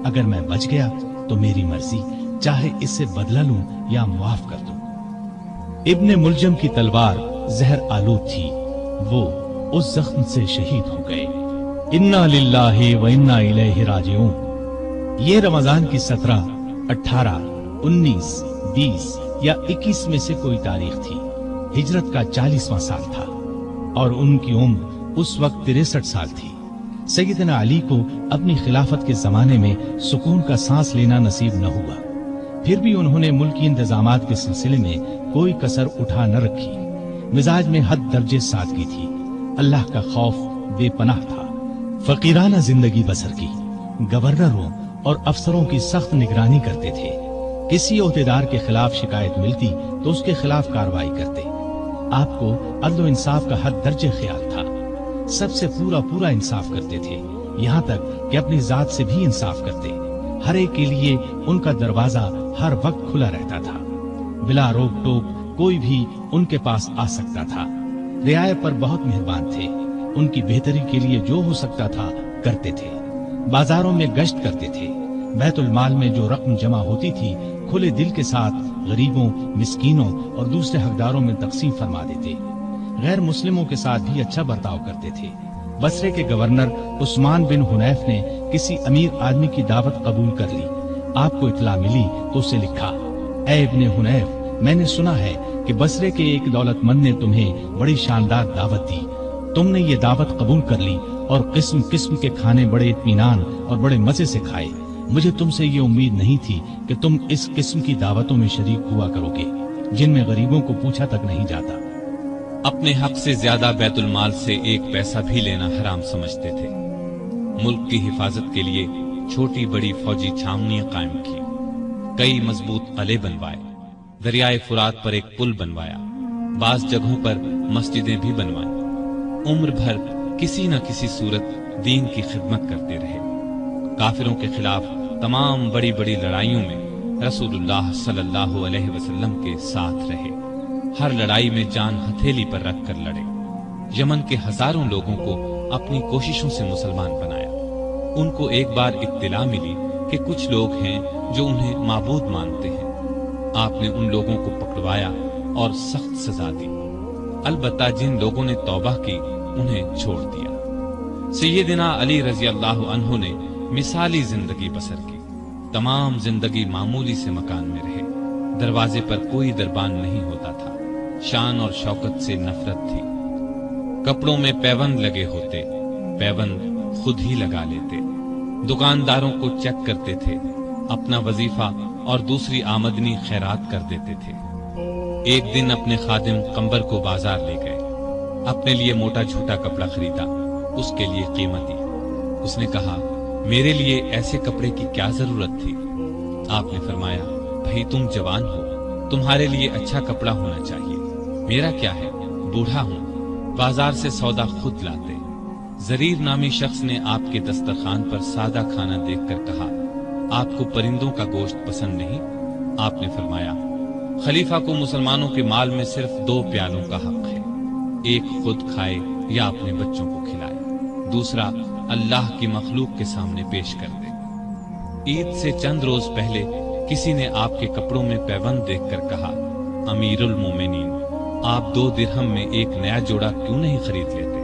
اگر میں بچ گیا تو میری مرضی، چاہے اس سے بدلہ لوں یا معاف کر دوں۔ ابن ملجم کی تلوار زہر آلود تھی، وہ اس زخم سے شہید ہو گئے۔ انا للہ و انا الیہ راجعون۔ یہ رمضان کی 17، 18، 19، 20 یا 21 میں سے کوئی تاریخ تھی۔ ہجرت کا 40واں سال تھا اور ان کی عمر اس وقت 63 سال تھی۔ سیدنا علی کو اپنی خلافت کے زمانے میں سکون کا سانس لینا نصیب نہ ہوا، پھر بھی انہوں نے ملکی انتظامات کے سلسلے میں کوئی کسر اٹھا نہ رکھی۔ مزاج میں حد درجے سادگی تھی، اللہ کا خوف بے پناہ تھا۔ فقیرانہ زندگی بسر کی، گورنروں اور افسروں کی سخت نگرانی کرتے تھے۔ کسی عہدیدار کے خلاف شکایت ملتی تو اس کے خلاف کارروائی کرتے۔ آپ کو عدل و انصاف کا حد درجے خیال تھا، سب سے پورا انصاف کرتے تھے، یہاں تک کہ اپنی ذات سے بھی انصاف کرتے۔ ہر ایک کے لیے ان کا دروازہ ہر وقت کھلا رہتا تھا، بلا روک ٹوک کوئی بھی ان کے پاس آ سکتا تھا۔ رعایا پر بہت مہربان تھے، ان کی بہتری کے لیے جو ہو سکتا تھا کرتے تھے۔ بازاروں میں گشت کرتے تھے، بیت المال میں جو رقم جمع ہوتی تھی کھلے دل کے ساتھ غریبوں، مسکینوں اور دوسرے حقداروں میں تقسیم فرما دیتے۔ غیر مسلموں کے ساتھ بھی اچھا برتاؤ کرتے تھے۔ بصرے کے گورنر عثمان بن حنیف نے کسی امیر آدمی کی دعوت قبول کر لی۔ آپ کو اطلاع ملی تو اسے لکھا، اے ابن حنیف، میں نے سنا ہے کہ بصرے کے ایک دولت مند نے تمہیں بڑی شاندار دعوت دی۔ تم نے یہ دعوت قبول کر لی اور قسم قسم کے کھانے بڑے اطمینان اور بڑے مزے سے کھائے۔ مجھے تم سے یہ امید نہیں تھی کہ تم اس قسم کی دعوتوں میں شریک ہوا کرو گے جن میں غریبوں کو پوچھا تک نہیں جاتا۔ اپنے حق سے زیادہ بیت المال سے ایک پیسہ بھی لینا حرام سمجھتے تھے۔ ملک کی حفاظت کے لیے چھوٹی بڑی فوجی چھاونیاں قائم کی، کئی مضبوط قلعے بنوائے، दरियाए फुरात पर एक पुल बनवाया, बाज जगहों पर मस्जिदें भी बनवाई। उम्र भर किसी न किसी सूरत दीन की खिदमत करते रहे। काफिरों के खिलाफ तमाम बड़ी बड़ी लड़ाइयों में रसूलुल्लाह सल्लल्लाहु अलैहि वसल्लम के साथ रहे। हर लड़ाई में जान हथेली पर रखकर लड़े। यमन के हजारों लोगों को अपनी कोशिशों से मुसलमान बनाया। उनको एक बार इत्तिला मिली कि कुछ लोग हैं जो उन्हें माबूद मानते हैं। आपने उन लोगों को पकड़वाया और सख्त सजा दी। अलबत्ता जिन लोगों ने तौबा की उन्हें छोड़ दिया। सैयदना अली रजी अल्लाह अन्हु ने मिसाली जिंदगी बसर की। तमाम जिंदगी मामूली से मकान में रहे। दरवाजे पर कोई दरबान नहीं होता था। शान और शौकत से नफरत थी। कपड़ों में पैबंद लगे होते, पैबंद खुद ही लगा लेते। दुकानदारों को चेक करते थे। अपना वजीफा और दूसरी आमदनी खैरात कर देते थे। एक दिन अपने खादिम कंबर को बाजार ले गए। अपने लिए मोटा झूठा कपड़ा खरीदा, उसके लिए कीमत दी। उसने कहा, मेरे लिए ऐसे कपड़े की क्या जरूरत थी? आपने फरमाया, भाई तुम जवान हो, तुम्हारे लिए अच्छा कपड़ा होना चाहिए। मेरा क्या है, बूढ़ा हूं, बाजार से सौदा खुद लाते। जरीर नामी शख्स ने आपके दस्तरखान पर सादा खाना देखकर कहा, आपको परिंदों का गोश्त पसंद नहीं? आपने फरमाया, खलीफा को मुसलमानों के माल में सिर्फ 2 प्यालों का हक है, एक खुद खाए या अपने बच्चों को खिलाए, दूसरा अल्लाह की मखलूक के सामने पेश कर दे। ईद से चंद रोज पहले किसी ने आपके कपड़ों में पैबंद देखकर कहा, अमीरुल मोमिनीन, आप 2 दिरहम में एक नया जोड़ा क्यों नहीं खरीद लेते?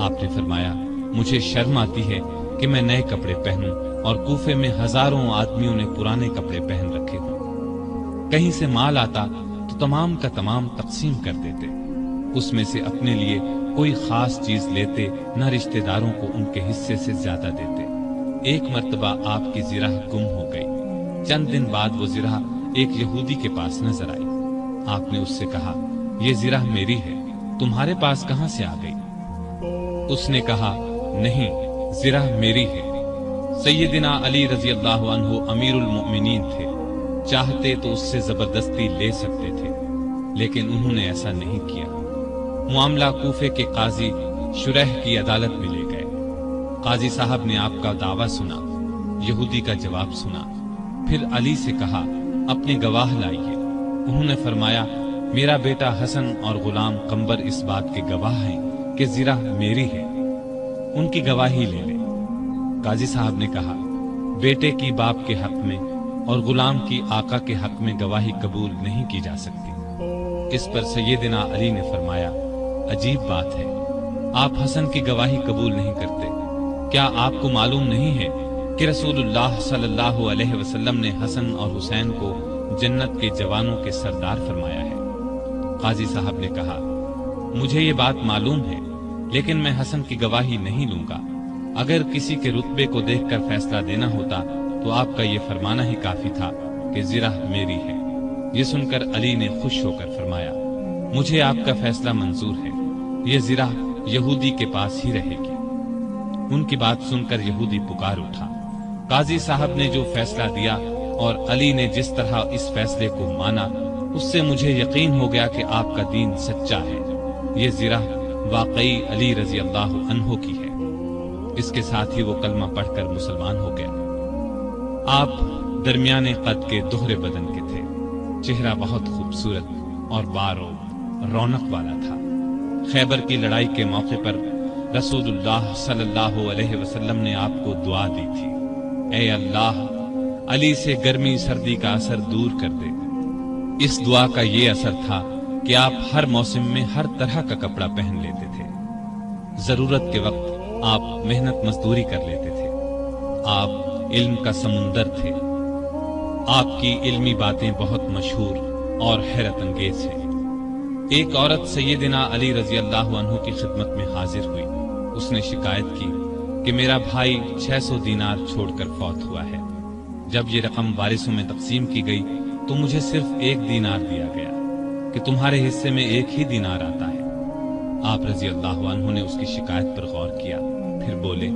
आपने फरमाया, मुझे शर्म आती है कि मैं नए कपड़े पहनूं और कूफे में हजारों आदमियों ने पुराने कपड़े पहन रखे हों। कहीं से माल आता तो तमाम का तमाम तकसीम कर देते। उसमें से अपने लिए कोई खास चीज लेते, न रिश्तेदारों को उनके हिस्से से ज्यादा देते। एक मर्तबा आपकी जिराह गुम हो गई। चंद दिन बाद वो जिराह एक यहूदी के पास नजर आई। आपने उससे कहा, ये जिराह मेरी है, तुम्हारे पास कहां से आ गई? उसने कहा, नहीं, जिराह मेरी है। सैयदना अली रजी अल्लाह अन्हु अमीरुल मोमिनीन थे। चाहते तो उससे जबरदस्ती ले सकते थे, लेकिन उन्होंने ऐसा नहीं किया। मामला कूफे के काजी शुरह की अदालत में ले गए। काजी साहब ने आपका दावा सुना, यहूदी का जवाब सुना, फिर अली से कहा, अपने गवाह लाइए। उन्होंने फरमाया, मेरा बेटा हसन और गुलाम कंबर इस बात के गवाह हैं कि जिराह मेरी है, उनकी गवाही ले ले। काजी साहब ने कहा, बेटे की बाप के हक में और गुलाम की आका के हक में गवाही कबूल नहीं की जा सकती। इस पर सैयदना अली ने फरमाया, अजीब बात है, आप हसन की गवाही कबूल नहीं करते। क्या आपको मालूम नहीं है कि रसूलुल्लाह सल्लल्लाहु अलैहि वसल्लम ने हसन और हुसैन को जन्नत के जवानों के सरदार फरमाया है? काजी साहब ने कहा, मुझे ये बात मालूम है, लेकिन मैं हसन की गवाही नहीं लूंगा। अगर किसी के रुतबे को देखकर फैसला देना होता तो आपका ये फरमाना ही काफी था कि जिराह मेरी है। ये सुनकर अली ने खुश होकर फरमाया, मुझे आपका फैसला मंजूर है, ये जिराह यहूदी के पास ही रहेगी। उनकी बात सुनकर यहूदी पुकार उठा। काजी साहब ने जो फैसला दिया और अली ने जिस तरह इस फैसले को माना, उससे मुझे यकीन हो गया कि आपका दीन सच्चा है। ये जिराह वाकई अली रजी अल्लाह अन्हु की है। इसके साथ ही वो कलमा पढ़कर मुसलमान हो गया। आप दरमियाने कद के दोहरे बदन के थे। चेहरा बहुत खूबसूरत और बारो रौनक वाला था। खैबर की लड़ाई के मौके पर रसूलुल्लाह सल्लल्लाहु अलैहि वसल्लम ने आपको दुआ दी थी, ऐ अल्लाह, अली से गर्मी सर्दी का असर दूर कर दे। इस दुआ का ये असर था कि आप हर मौसम में हर तरह का कपड़ा पहन लेते थे। जरूरत के वक्त आप मेहनत मजदूरी कर लेते थे। आप इल्म का समुंदर थे। आपकी इल्मी बातें बहुत मशहूर और हैरत अंगेज हैं। एक औरत सैयदना अली रजी अल्लाह अन्हु की खिदमत में हाजिर हुई। उसने शिकायत की कि मेरा भाई 600 दीनार छोड़कर फौत हुआ है। जब ये रकम वारिसों में तकसीम की गई तो मुझे सिर्फ 1 दीनार दिया गया कि तुम्हारे हिस्से में 1 ही दीनार आता है। आप रजी अल्लाह अन्हु ने उसकी शिकायत पर गौर किया, फिर बोले,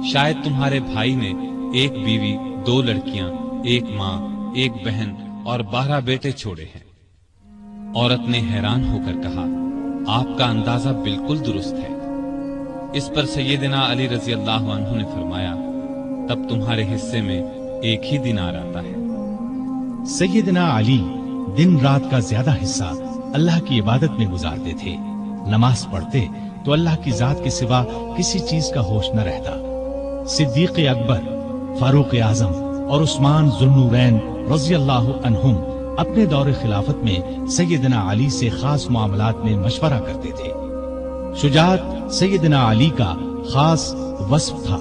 शायद तुम्हारे भाई ने 1 बीवी, 2 लड़कियां, 1 माँ, 1 बहन और 12 बेटे छोड़े हैं। عورت نے حیران ہو کر کہا، آپ کا اندازہ بالکل درست ہے۔ اس پر سیدنا علی رضی اللہ عنہ نے فرمایا، تب تمہارے حصے میں ایک ہی دینار آتا ہے۔ سیدنا علی دن رات کا زیادہ حصہ اللہ کی عبادت میں گزارتے تھے۔ نماز پڑھتے تو اللہ کی ذات کے سوا کسی چیز کا ہوش نہ رہتا۔ صدیق اکبر، فاروق اعظم اور عثمان ذو النورین رضی اللہ عنہم اپنے دور خلافت میں سیدنا علی سے خاص معاملات میں مشورہ کرتے تھے۔ شجاعت سیدنا علی کا خاص وصف تھا۔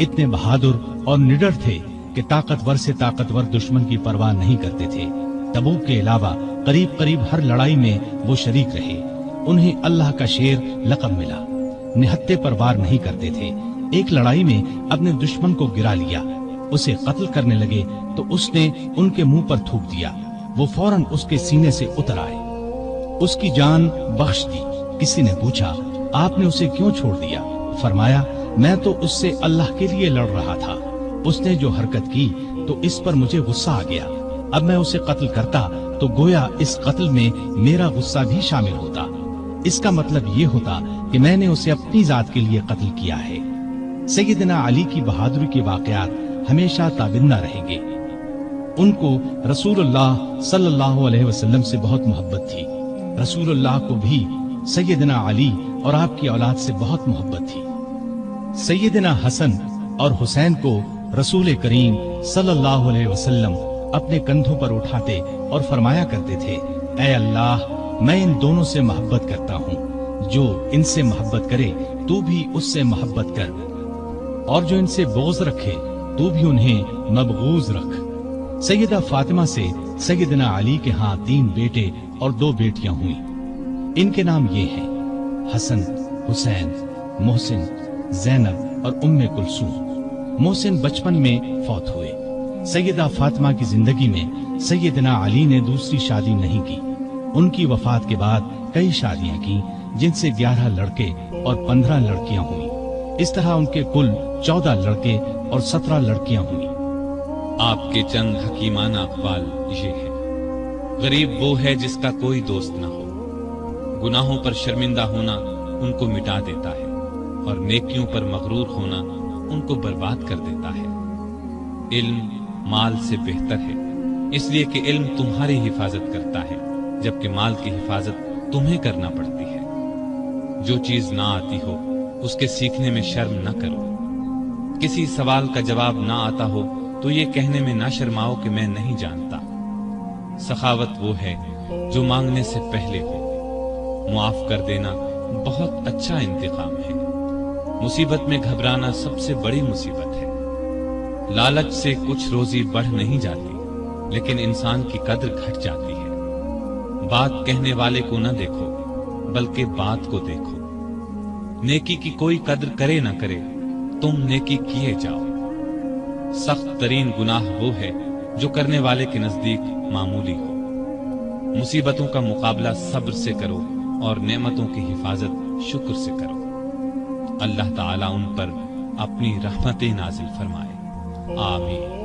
اتنے بہادر اور نڈر تھے کہ طاقتور سے طاقتور دشمن کی پرواہ نہیں کرتے تھے۔ تبوک کے علاوہ قریب قریب ہر لڑائی میں وہ شریک رہے۔ انہیں اللہ کا شیر لقب ملا۔ نہتے پر وار نہیں کرتے تھے۔ ایک لڑائی میں اپنے دشمن کو گرا لیا، اسے قتل کرنے لگے تو اس نے ان کے منہ پر تھوک دیا، وہ فوراً اس کے سینے سے اتر آئے، اس کی جان بخش دی۔ کسی نے پوچھا، آپ نے اسے کیوں چھوڑ دیا؟ فرمایا، میں تو اس سے اللہ کے لیے لڑ رہا تھا، اس نے جو حرکت کی تو اس پر مجھے غصہ آ گیا، اب میں اسے قتل کرتا تو گویا اس قتل میں میرا غصہ بھی شامل ہوتا، اس کا مطلب یہ ہوتا کہ میں نے اسے اپنی ذات کے لیے قتل کیا ہے۔ سیدنا علی کی بہادری کے واقعات ہمیشہ تابندہ رہیں گے۔ ان کو رسول اللہ صلی اللہ علیہ وسلم سے بہت محبت تھی۔ رسول اللہ کو بھی سیدنا علی اور آپ کی اولاد سے بہت محبت تھی۔ سیدنا حسن اور حسین کو رسول کریم صلی اللہ علیہ وسلم اپنے کندھوں پر اٹھاتے اور فرمایا کرتے تھے، اے اللہ، میں ان دونوں سے محبت کرتا ہوں، جو ان سے محبت کرے تو بھی اس سے محبت کر، اور جو ان سے بغض رکھے تو بھی انہیں مبغوض رکھ۔ سیدہ فاطمہ سے سیدنا علی کے ہاں 3 بیٹے اور 2 بیٹیاں ہوئیں۔ ان کے نام یہ ہیں حسن، حسین، محسن، زینب اور ام کلثوم۔ محسن بچپن میں فوت ہوئے۔ سیدہ فاطمہ کی زندگی میں سیدنا علی نے دوسری شادی نہیں کی۔ ان کی وفات کے بعد کئی شادیاں کی، جن سے 11 لڑکے اور 15 لڑکیاں ہوئیں۔ اس طرح ان کے کل 14 لڑکے اور 17 لڑکیاں ہوئیں۔ آپ کے چند حکیمانہ اقوال یہ ہے، غریب وہ ہے جس کا کوئی دوست نہ ہو، گناہوں پر شرمندہ ہونا ان کو مٹا دیتا ہے، اور نیکیوں پر مغرور ہونا ان کو برباد کر دیتا ہے۔ علم مال سے بہتر ہے، اس لیے کہ علم تمہاری حفاظت کرتا ہے، جبکہ مال کی حفاظت تمہیں کرنا پڑتی ہے۔ جو چیز نہ آتی ہو اس کے سیکھنے میں شرم نہ کرو۔ کسی سوال کا جواب نہ آتا ہو تو یہ کہنے میں نہ شرماؤ کہ میں نہیں جانتا۔ سخاوت وہ ہے جو مانگنے سے پہلے ہو۔ معاف کر دینا بہت اچھا انتقام ہے۔ مصیبت میں گھبرانا سب سے بڑی مصیبت ہے۔ لالچ سے کچھ روزی بڑھ نہیں جاتی، لیکن انسان کی قدر گھٹ جاتی ہے۔ بات کہنے والے کو نہ دیکھو، بلکہ بات کو دیکھو۔ نیکی کی کوئی قدر کرے نہ کرے، تم نیکی کیے جاؤ۔ سخت ترین گناہ وہ ہے جو کرنے والے کے نزدیک معمولی ہو۔ مصیبتوں کا مقابلہ صبر سے کرو اور نعمتوں کی حفاظت شکر سے کرو۔ اللہ تعالیٰ ان پر اپنی رحمتیں نازل فرمائے۔ آمین۔